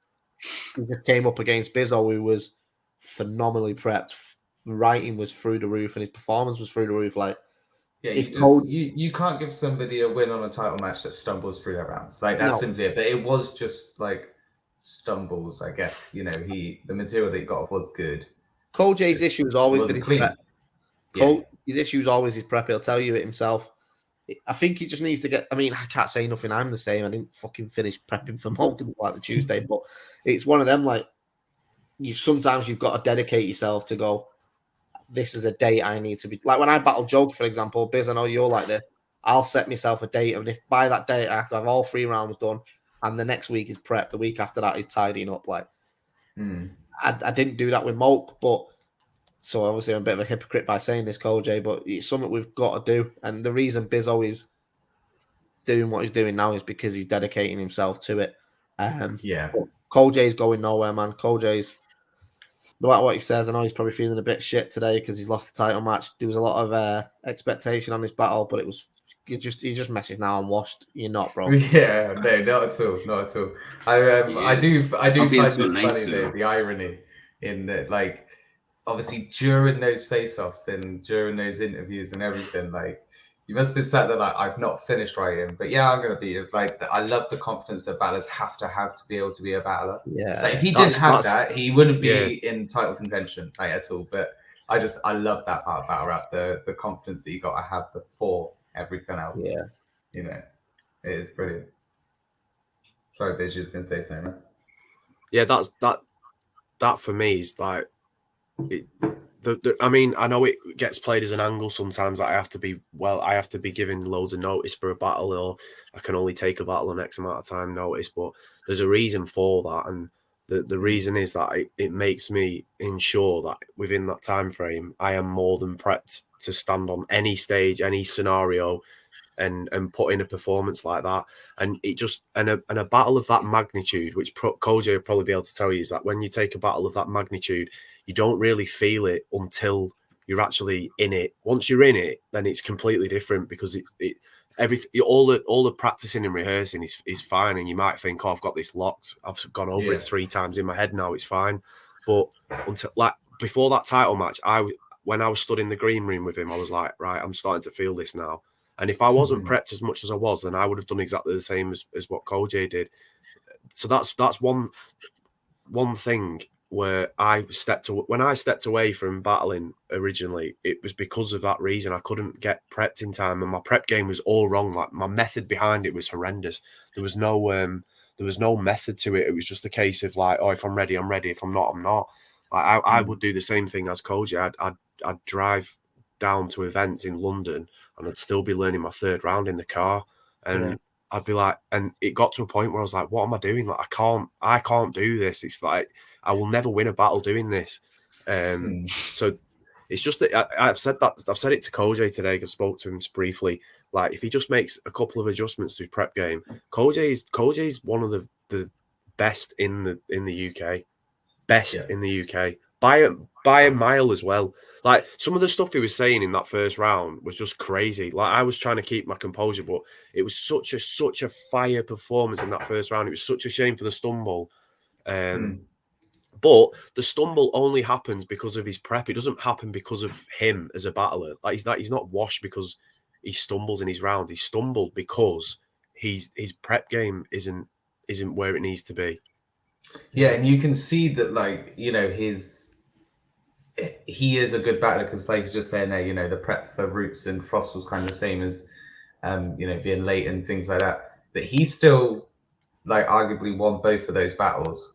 He just came up against Bizzo, who was phenomenally prepped. The writing was through the roof, and his performance was through the roof. Like, yeah, you can't give somebody a win on a title match that stumbles through their rounds. Like, that's simply it. But it was just like stumbles, I guess. You know, the material that he got off was good. Cole J's issue has always been his prep. His issue is always his prep. He'll tell you it himself. I think he just needs to get. I mean, I can't say nothing. I'm the same. I didn't fucking finish prepping for Morgan like the Tuesday, but it's one of them. Like, sometimes you've got to dedicate yourself to go. This is a date I need to be. Like when I battle Joker, for example, Biz, I know you're like this. I'll set myself a date, and if by that date I have to have all 3 rounds done, and the next week is prep, the week after that is tidying up. Like, I didn't do that with Molk, but so obviously I'm a bit of a hypocrite by saying this, Cole J, but it's something we've got to do. And the reason Bizzo is doing what he's doing now is because he's dedicating himself to it. Cole J's going nowhere, man. Cole J's, no matter what he says, I know he's probably feeling a bit shit today because he's lost the title match. There was a lot of expectation on this battle, but he just messes now and washed. You're not, bro. Yeah, no, not at all, not at all. I do find this funny though, the irony in that, like, obviously during those face-offs and during those interviews and everything, like, you must be sat there like, I've not finished writing, but yeah, I'm gonna be like, I love the confidence that battlers have to be able to be a battler. Yeah, like, if he didn't have that, he wouldn't be in title contention, like, at all. But I love that part of battle rap, the confidence that you got to have before everything else. Yeah, you know, it is brilliant. Sorry, Biz, you was gonna say something, man. Yeah, that for me is like, I mean, I know it gets played as an angle sometimes that I have to be given loads of notice for a battle, or I can only take a battle an X amount of time notice, but there's a reason for that, and the reason is that it makes me ensure that within that time frame I am more than prepped to stand on any stage, any scenario, and put in a performance like that. And it just and a battle of that magnitude, which Koji will probably be able to tell you, is that when you take a battle of that magnitude, you don't really feel it until you're actually in it. Once you're in it, then it's completely different, because all the practicing and rehearsing is fine, and you might think, oh, I've got this locked, I've gone over it 3 times in my head now, it's fine. But until, like, before that title match, when I was stood in the green room with him, I was like, right, I'm starting to feel this now. And if I wasn't prepped as much as I was, then I would have done exactly the same as what Koji did. So that's one thing where when I stepped away from battling originally, it was because of that reason. I couldn't get prepped in time, and my prep game was all wrong. Like, my method behind it was horrendous. There was no method to it. It was just a case of like, oh, if I'm ready, I'm ready. If I'm not, I'm not. Like, I would do the same thing as Koji. I'd drive down to events in London, and I'd still be learning my 3rd round in the car, and I'd be like, and it got to a point where I was like, what am I doing? Like, I can't do this. It's like, I will never win a battle doing this. So it's just that I've said it to Koji today. I spoke to him briefly. Like, if he just makes a couple of adjustments to his prep game, Koji's one of the best in the UK, in the UK by a mile as well. Like, some of the stuff he was saying in that first round was just crazy. Like, I was trying to keep my composure, but it was such a fire performance in that first round. It was such a shame for the stumble. But the stumble only happens because of his prep. It doesn't happen because of him as a battler. Like, he's not washed because he stumbles in his rounds. He stumbled because his prep game isn't where it needs to be. Yeah, and you can see that, like, you know, he is a good battler, because, like he's just saying there, you know, the prep for Roots and Frost was kind of the same as, you know, being late and things like that. But he still, like, arguably won both of those battles.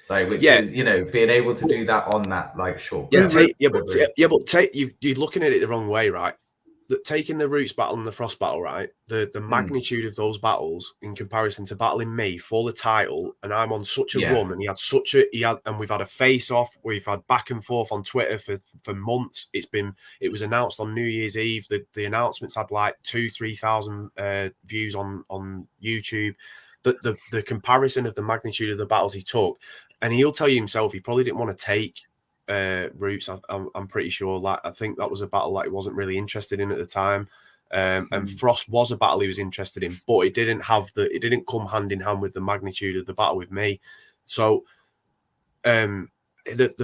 Like, which is, you know, being able to do that on that, like, short. But you're looking at it the wrong way, right? Taking the Roots battle and the Frost battle, right? The magnitude of those battles in comparison to battling me for the title, and I'm on such a run, and and we've had a face off, we've had back and forth on Twitter for months. It was announced on New Year's Eve. The announcements had like 2,000-3,000 views on YouTube. The comparison of the magnitude of the battles he took, and he'll tell you himself, he probably didn't want to take Roots. I'm pretty sure. Like, I think that was a battle that he wasn't really interested in at the time. And Frost was a battle he was interested in, but it didn't come hand in hand with the magnitude of the battle with me. So the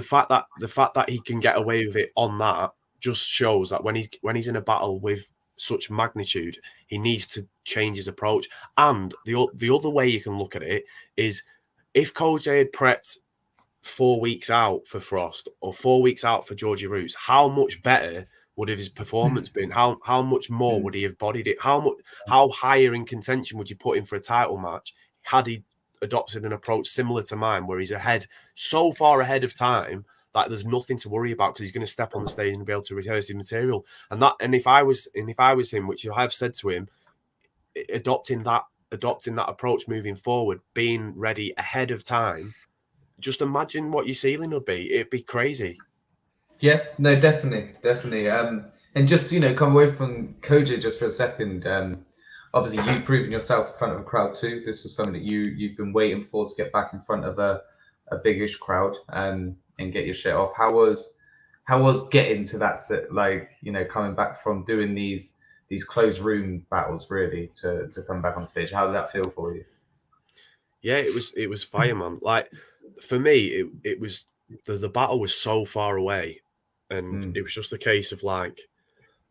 fact that he can get away with it on that just shows that when he's in a battle with such magnitude, he needs to change his approach. And the other way you can look at it is, if Kojay had prepped 4 weeks out for Frost or 4 weeks out for Georgie Roots, how much better would have his performance been? How much more would he have bodied it? How higher in contention would you put him for a title match had he adopted an approach similar to mine, where he's so far ahead of time that there's nothing to worry about because he's going to step on the stage and be able to rehearse his material. And if I was him, which I have said to him, adopting that approach moving forward, being ready ahead of time, just imagine what your ceiling would be. It'd be crazy. Yeah, no, definitely. And just, come away from Kojay just for a second. Obviously, you've proven yourself in front of a crowd too. This was something that you've been waiting for, to get back in front of a biggish crowd and get your shit off. How was getting to that, coming back from doing these closed room battles, really, to come back on stage? How did that feel for you? Yeah, it was fire, man. Like, for me, it was the battle was so far away, and it was just a case of, like,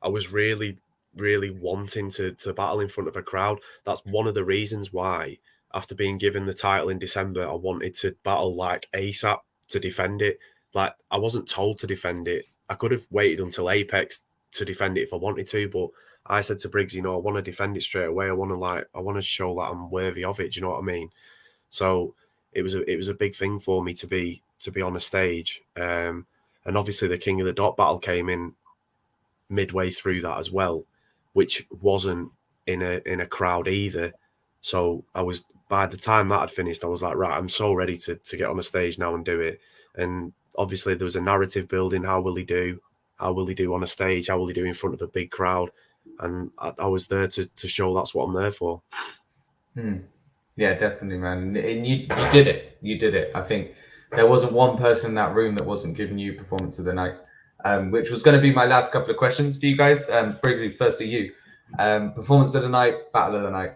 I was really, really wanting to battle in front of a crowd. That's one of the reasons why, after being given the title in December, I wanted to battle like ASAP to defend it. Like, I wasn't told to defend it. I could have waited until Apex to defend it if I wanted to, but I said to Briggz, I want to defend it straight away. I want to show that I'm worthy of it. Do you know what I mean? So it was a big thing for me to be on a stage. And obviously the King of the Dot battle came in midway through that as well, which wasn't in a crowd either. So by the time that had finished, I was like, right, I'm so ready to get on a stage now and do it. And obviously there was a narrative building. How will he do? How will he do on a stage? How will he do in front of a big crowd? And I was there to show that's what I'm there for. Yeah, definitely, man. And you did it. You did it. I think there wasn't one person in that room that wasn't giving you performance of the night, which was going to be my last couple of questions for you guys. Briggsy, first to you. Performance of the night, battle of the night.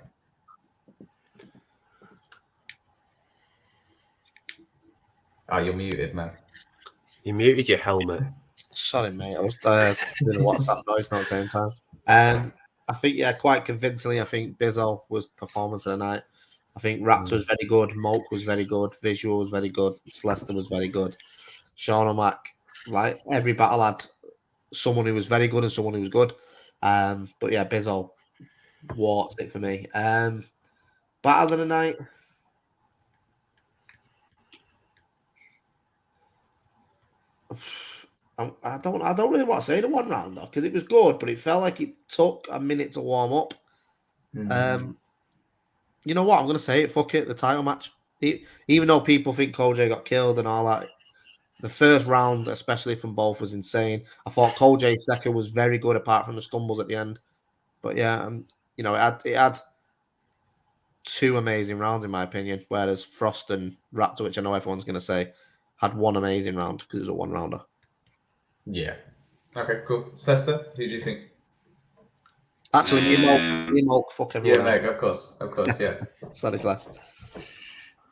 Oh, you're muted, man. You muted your helmet. Sorry, mate. I was doing a WhatsApp noise at the same time. I think, quite convincingly, I think Bizzo was performance of the night. I think Raptor was very good. Moke was very good. Visual was very good. Slester was very good. Sean O'Mac, like, every battle had someone who was very good and someone who was good. But yeah, Bizzo warts it for me. Battle of the night. I don't really want to say the one rounder because it was good, but it felt like it took a minute to warm up. You know what? I'm going to say it. Fuck it. The title match. Even though people think Kojay got killed and all that, the first round, especially from both, was insane. I thought Kojay's second was very good, apart from the stumbles at the end. But yeah, it had two amazing rounds in my opinion, whereas Frost and Raptor, which I know everyone's going to say, had one amazing round because it was a one rounder. Yeah. Okay, cool. Slester, who do you think? Actually, me Moke, fuck everyone else. Meg, of course, yeah. Sorry, Slester.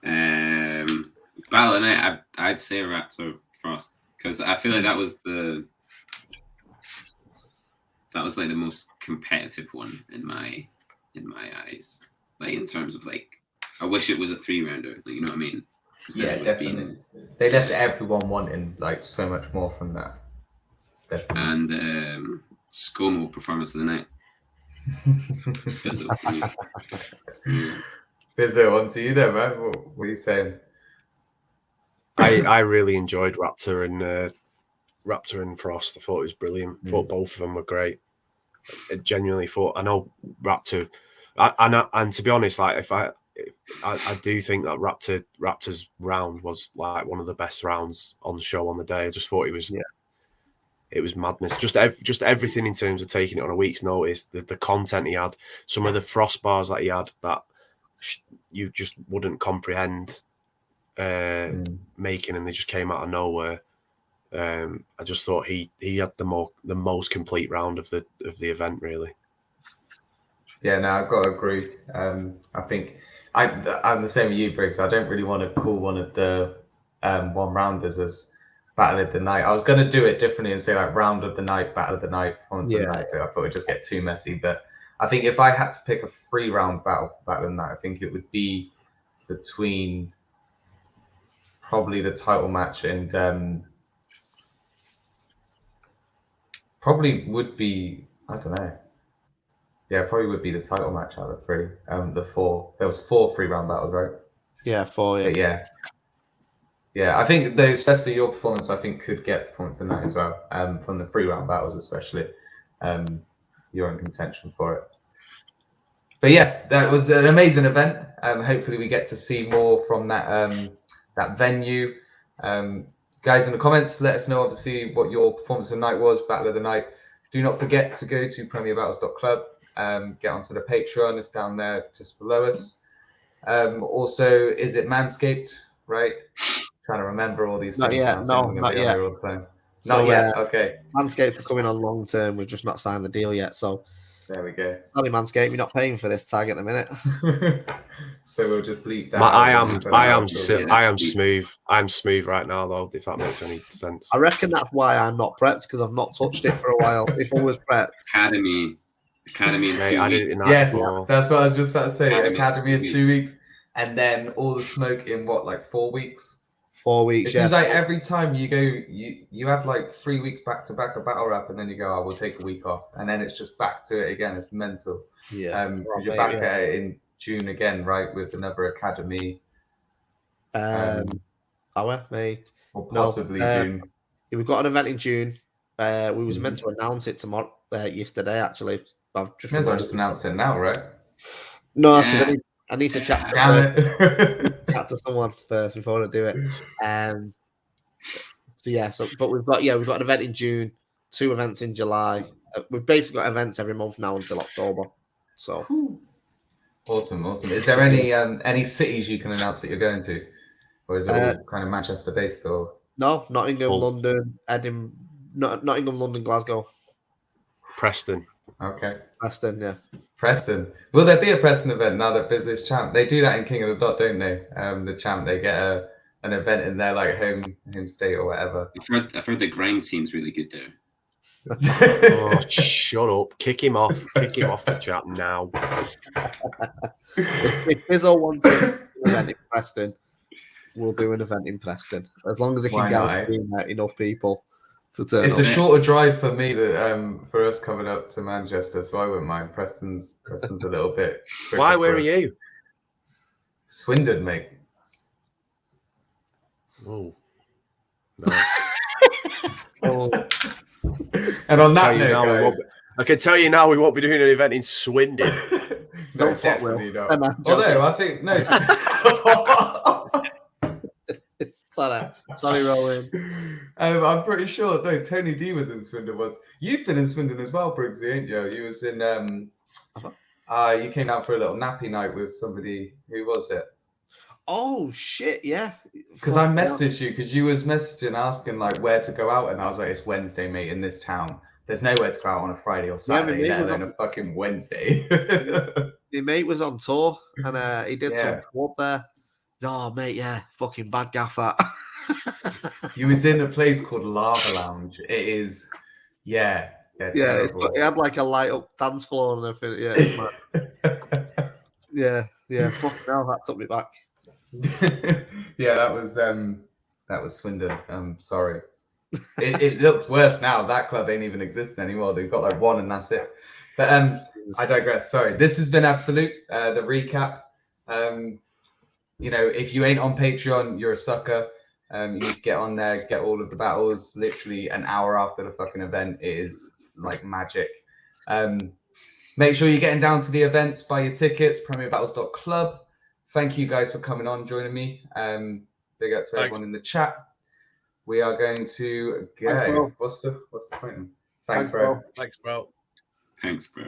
Battle of the night, I'd say Raptor Frost, because I feel like that was like the most competitive one in my eyes. Like, in terms of, like, I wish it was a 3-rounder. Like, you know what I mean? Yeah, definitely. They left everyone wanting, like, so much more from that. Definitely. And ScoMo performance of the night. Bizzo, on to you there, man. What are you saying? I really enjoyed Raptor and Frost. I thought it was brilliant. I thought both of them were great. I genuinely thought, I know Raptor, and to be honest, like, I do think that Raptor's round was like one of the best rounds on the show on the day. I just thought it was madness. Just everything in terms of taking it on a week's notice, the content he had, some of the Frost bars that he had that you just wouldn't comprehend making, and they just came out of nowhere. I just thought he had the most complete round of the event, really. Yeah, no, I've got to agree. I think I'm the same with you, Briggs. I don't really want to call one of the one rounders as battle of the night. I was gonna do it differently and say like round of the night, battle of the night, performance of the night, but I thought it'd just get too messy. But I think if I had to pick a 3-round battle of the night, I think it would be between probably the title match and probably would be, I don't know. Yeah, probably would be the title match out of the 3. The 4. There was 4 3-round battles, right? Yeah, 4. But yeah. I think those Slester, your performance, I think could get performance in that as well. From the 3-round battles, especially. You're in contention for it. But yeah, that was an amazing event. Hopefully, we get to see more from that that venue. Guys, in the comments, let us know obviously what your performance of the night was, battle of the night. Do not forget to go to premierbattles.club. Get onto the Patreon, it's down there just below us. Also, is it Manscaped, right? Trying to remember all these not things. Yet. No, not yet. All the time. So, Not yet, okay. Manscaped are coming on long term. We've just not signed the deal yet. So there we go. Sorry, Manscaped, you're not paying for this tag at the minute. So we'll just bleep that. I am smooth. I'm smooth right now, though, if that makes any sense. I reckon that's why I'm not prepped, because I've not touched it for a while. If I was prepped. Academy in Mate, 2 I did weeks. it in that Yes, before. that's what I was just about to say. Academy Academy in 2 weeks, and then all the smoke in what, like 4 weeks? 4 weeks. It seems like every time you go, you have like 3 weeks back to back of battle rap, and then you go, "Oh, we'll take a week off," and then it's just back to it again. It's mental. Yeah. Because you're back at it in June again, right, with another academy. May or possibly June. Yeah, we've got an event in June. We was meant to announce it tomorrow, yesterday actually. I've just announce it now, right? No, because I need to chat. Chat to someone first before I do it. But we've got an event in June, 2 events in July. We've basically got events every month now until October. So awesome. Is there any cities you can announce that you're going to, or is it all kind of Manchester based? Or no, Nottingham, London, Edinburgh, Nottingham, London, Glasgow, Preston. Okay. Preston, yeah. Preston. Will there be a Preston event now that Bizzo's champ? They do that in King of the Dot, don't they? The champ, they get an event in their like home state or whatever. I've heard the grind scene's really good there. Oh, shut up! Kick him off the chat now. If Bizzo wants an event in Preston, we'll do an event in Preston as long as it can guarantee enough people. It's a shorter drive for me for us coming up to Manchester, so I wouldn't mind. Preston's a little bit. Why? Where are you? Swindon, mate. Oh, nice. And on that note, I can tell you now, we won't be doing an event in Swindon. No, definitely not. Although I think no. Sorry, Rowan. I'm pretty sure though. Tony D was in Swindon once. You've been in Swindon as well, Briggsy, ain't you? You was in. You came out for a little nappy night with somebody. Who was it? Oh shit! Yeah. Because I messaged you because you was messaging asking like where to go out, and I was like, it's Wednesday, mate, in this town. There's nowhere to go out on a Friday or Saturday, let alone a fucking Wednesday. My mate was on tour and he did some club there. Oh, mate, yeah, fucking bad gaff that. He was in a place called Lava Lounge. It is, yeah. It had like a light up dance floor and everything. Yeah, yeah. Fuck now, that took me back. Yeah, that was Swindon. Sorry. It looks worse now. That club ain't even existing anymore. They've got like one and that's it. But I digress. Sorry. This has been Absolute, the recap. If you ain't on Patreon, you're a sucker. You need to get on there, get all of the battles. Literally an hour after the fucking event, it is like magic. Make sure you're getting down to the events, buy your tickets, premierbattles.club. Thank you guys for coming on, joining me. Big up to everyone in the chat. We are going to go. What's the point? Thanks, bro. Thanks, bro. Thanks, bro.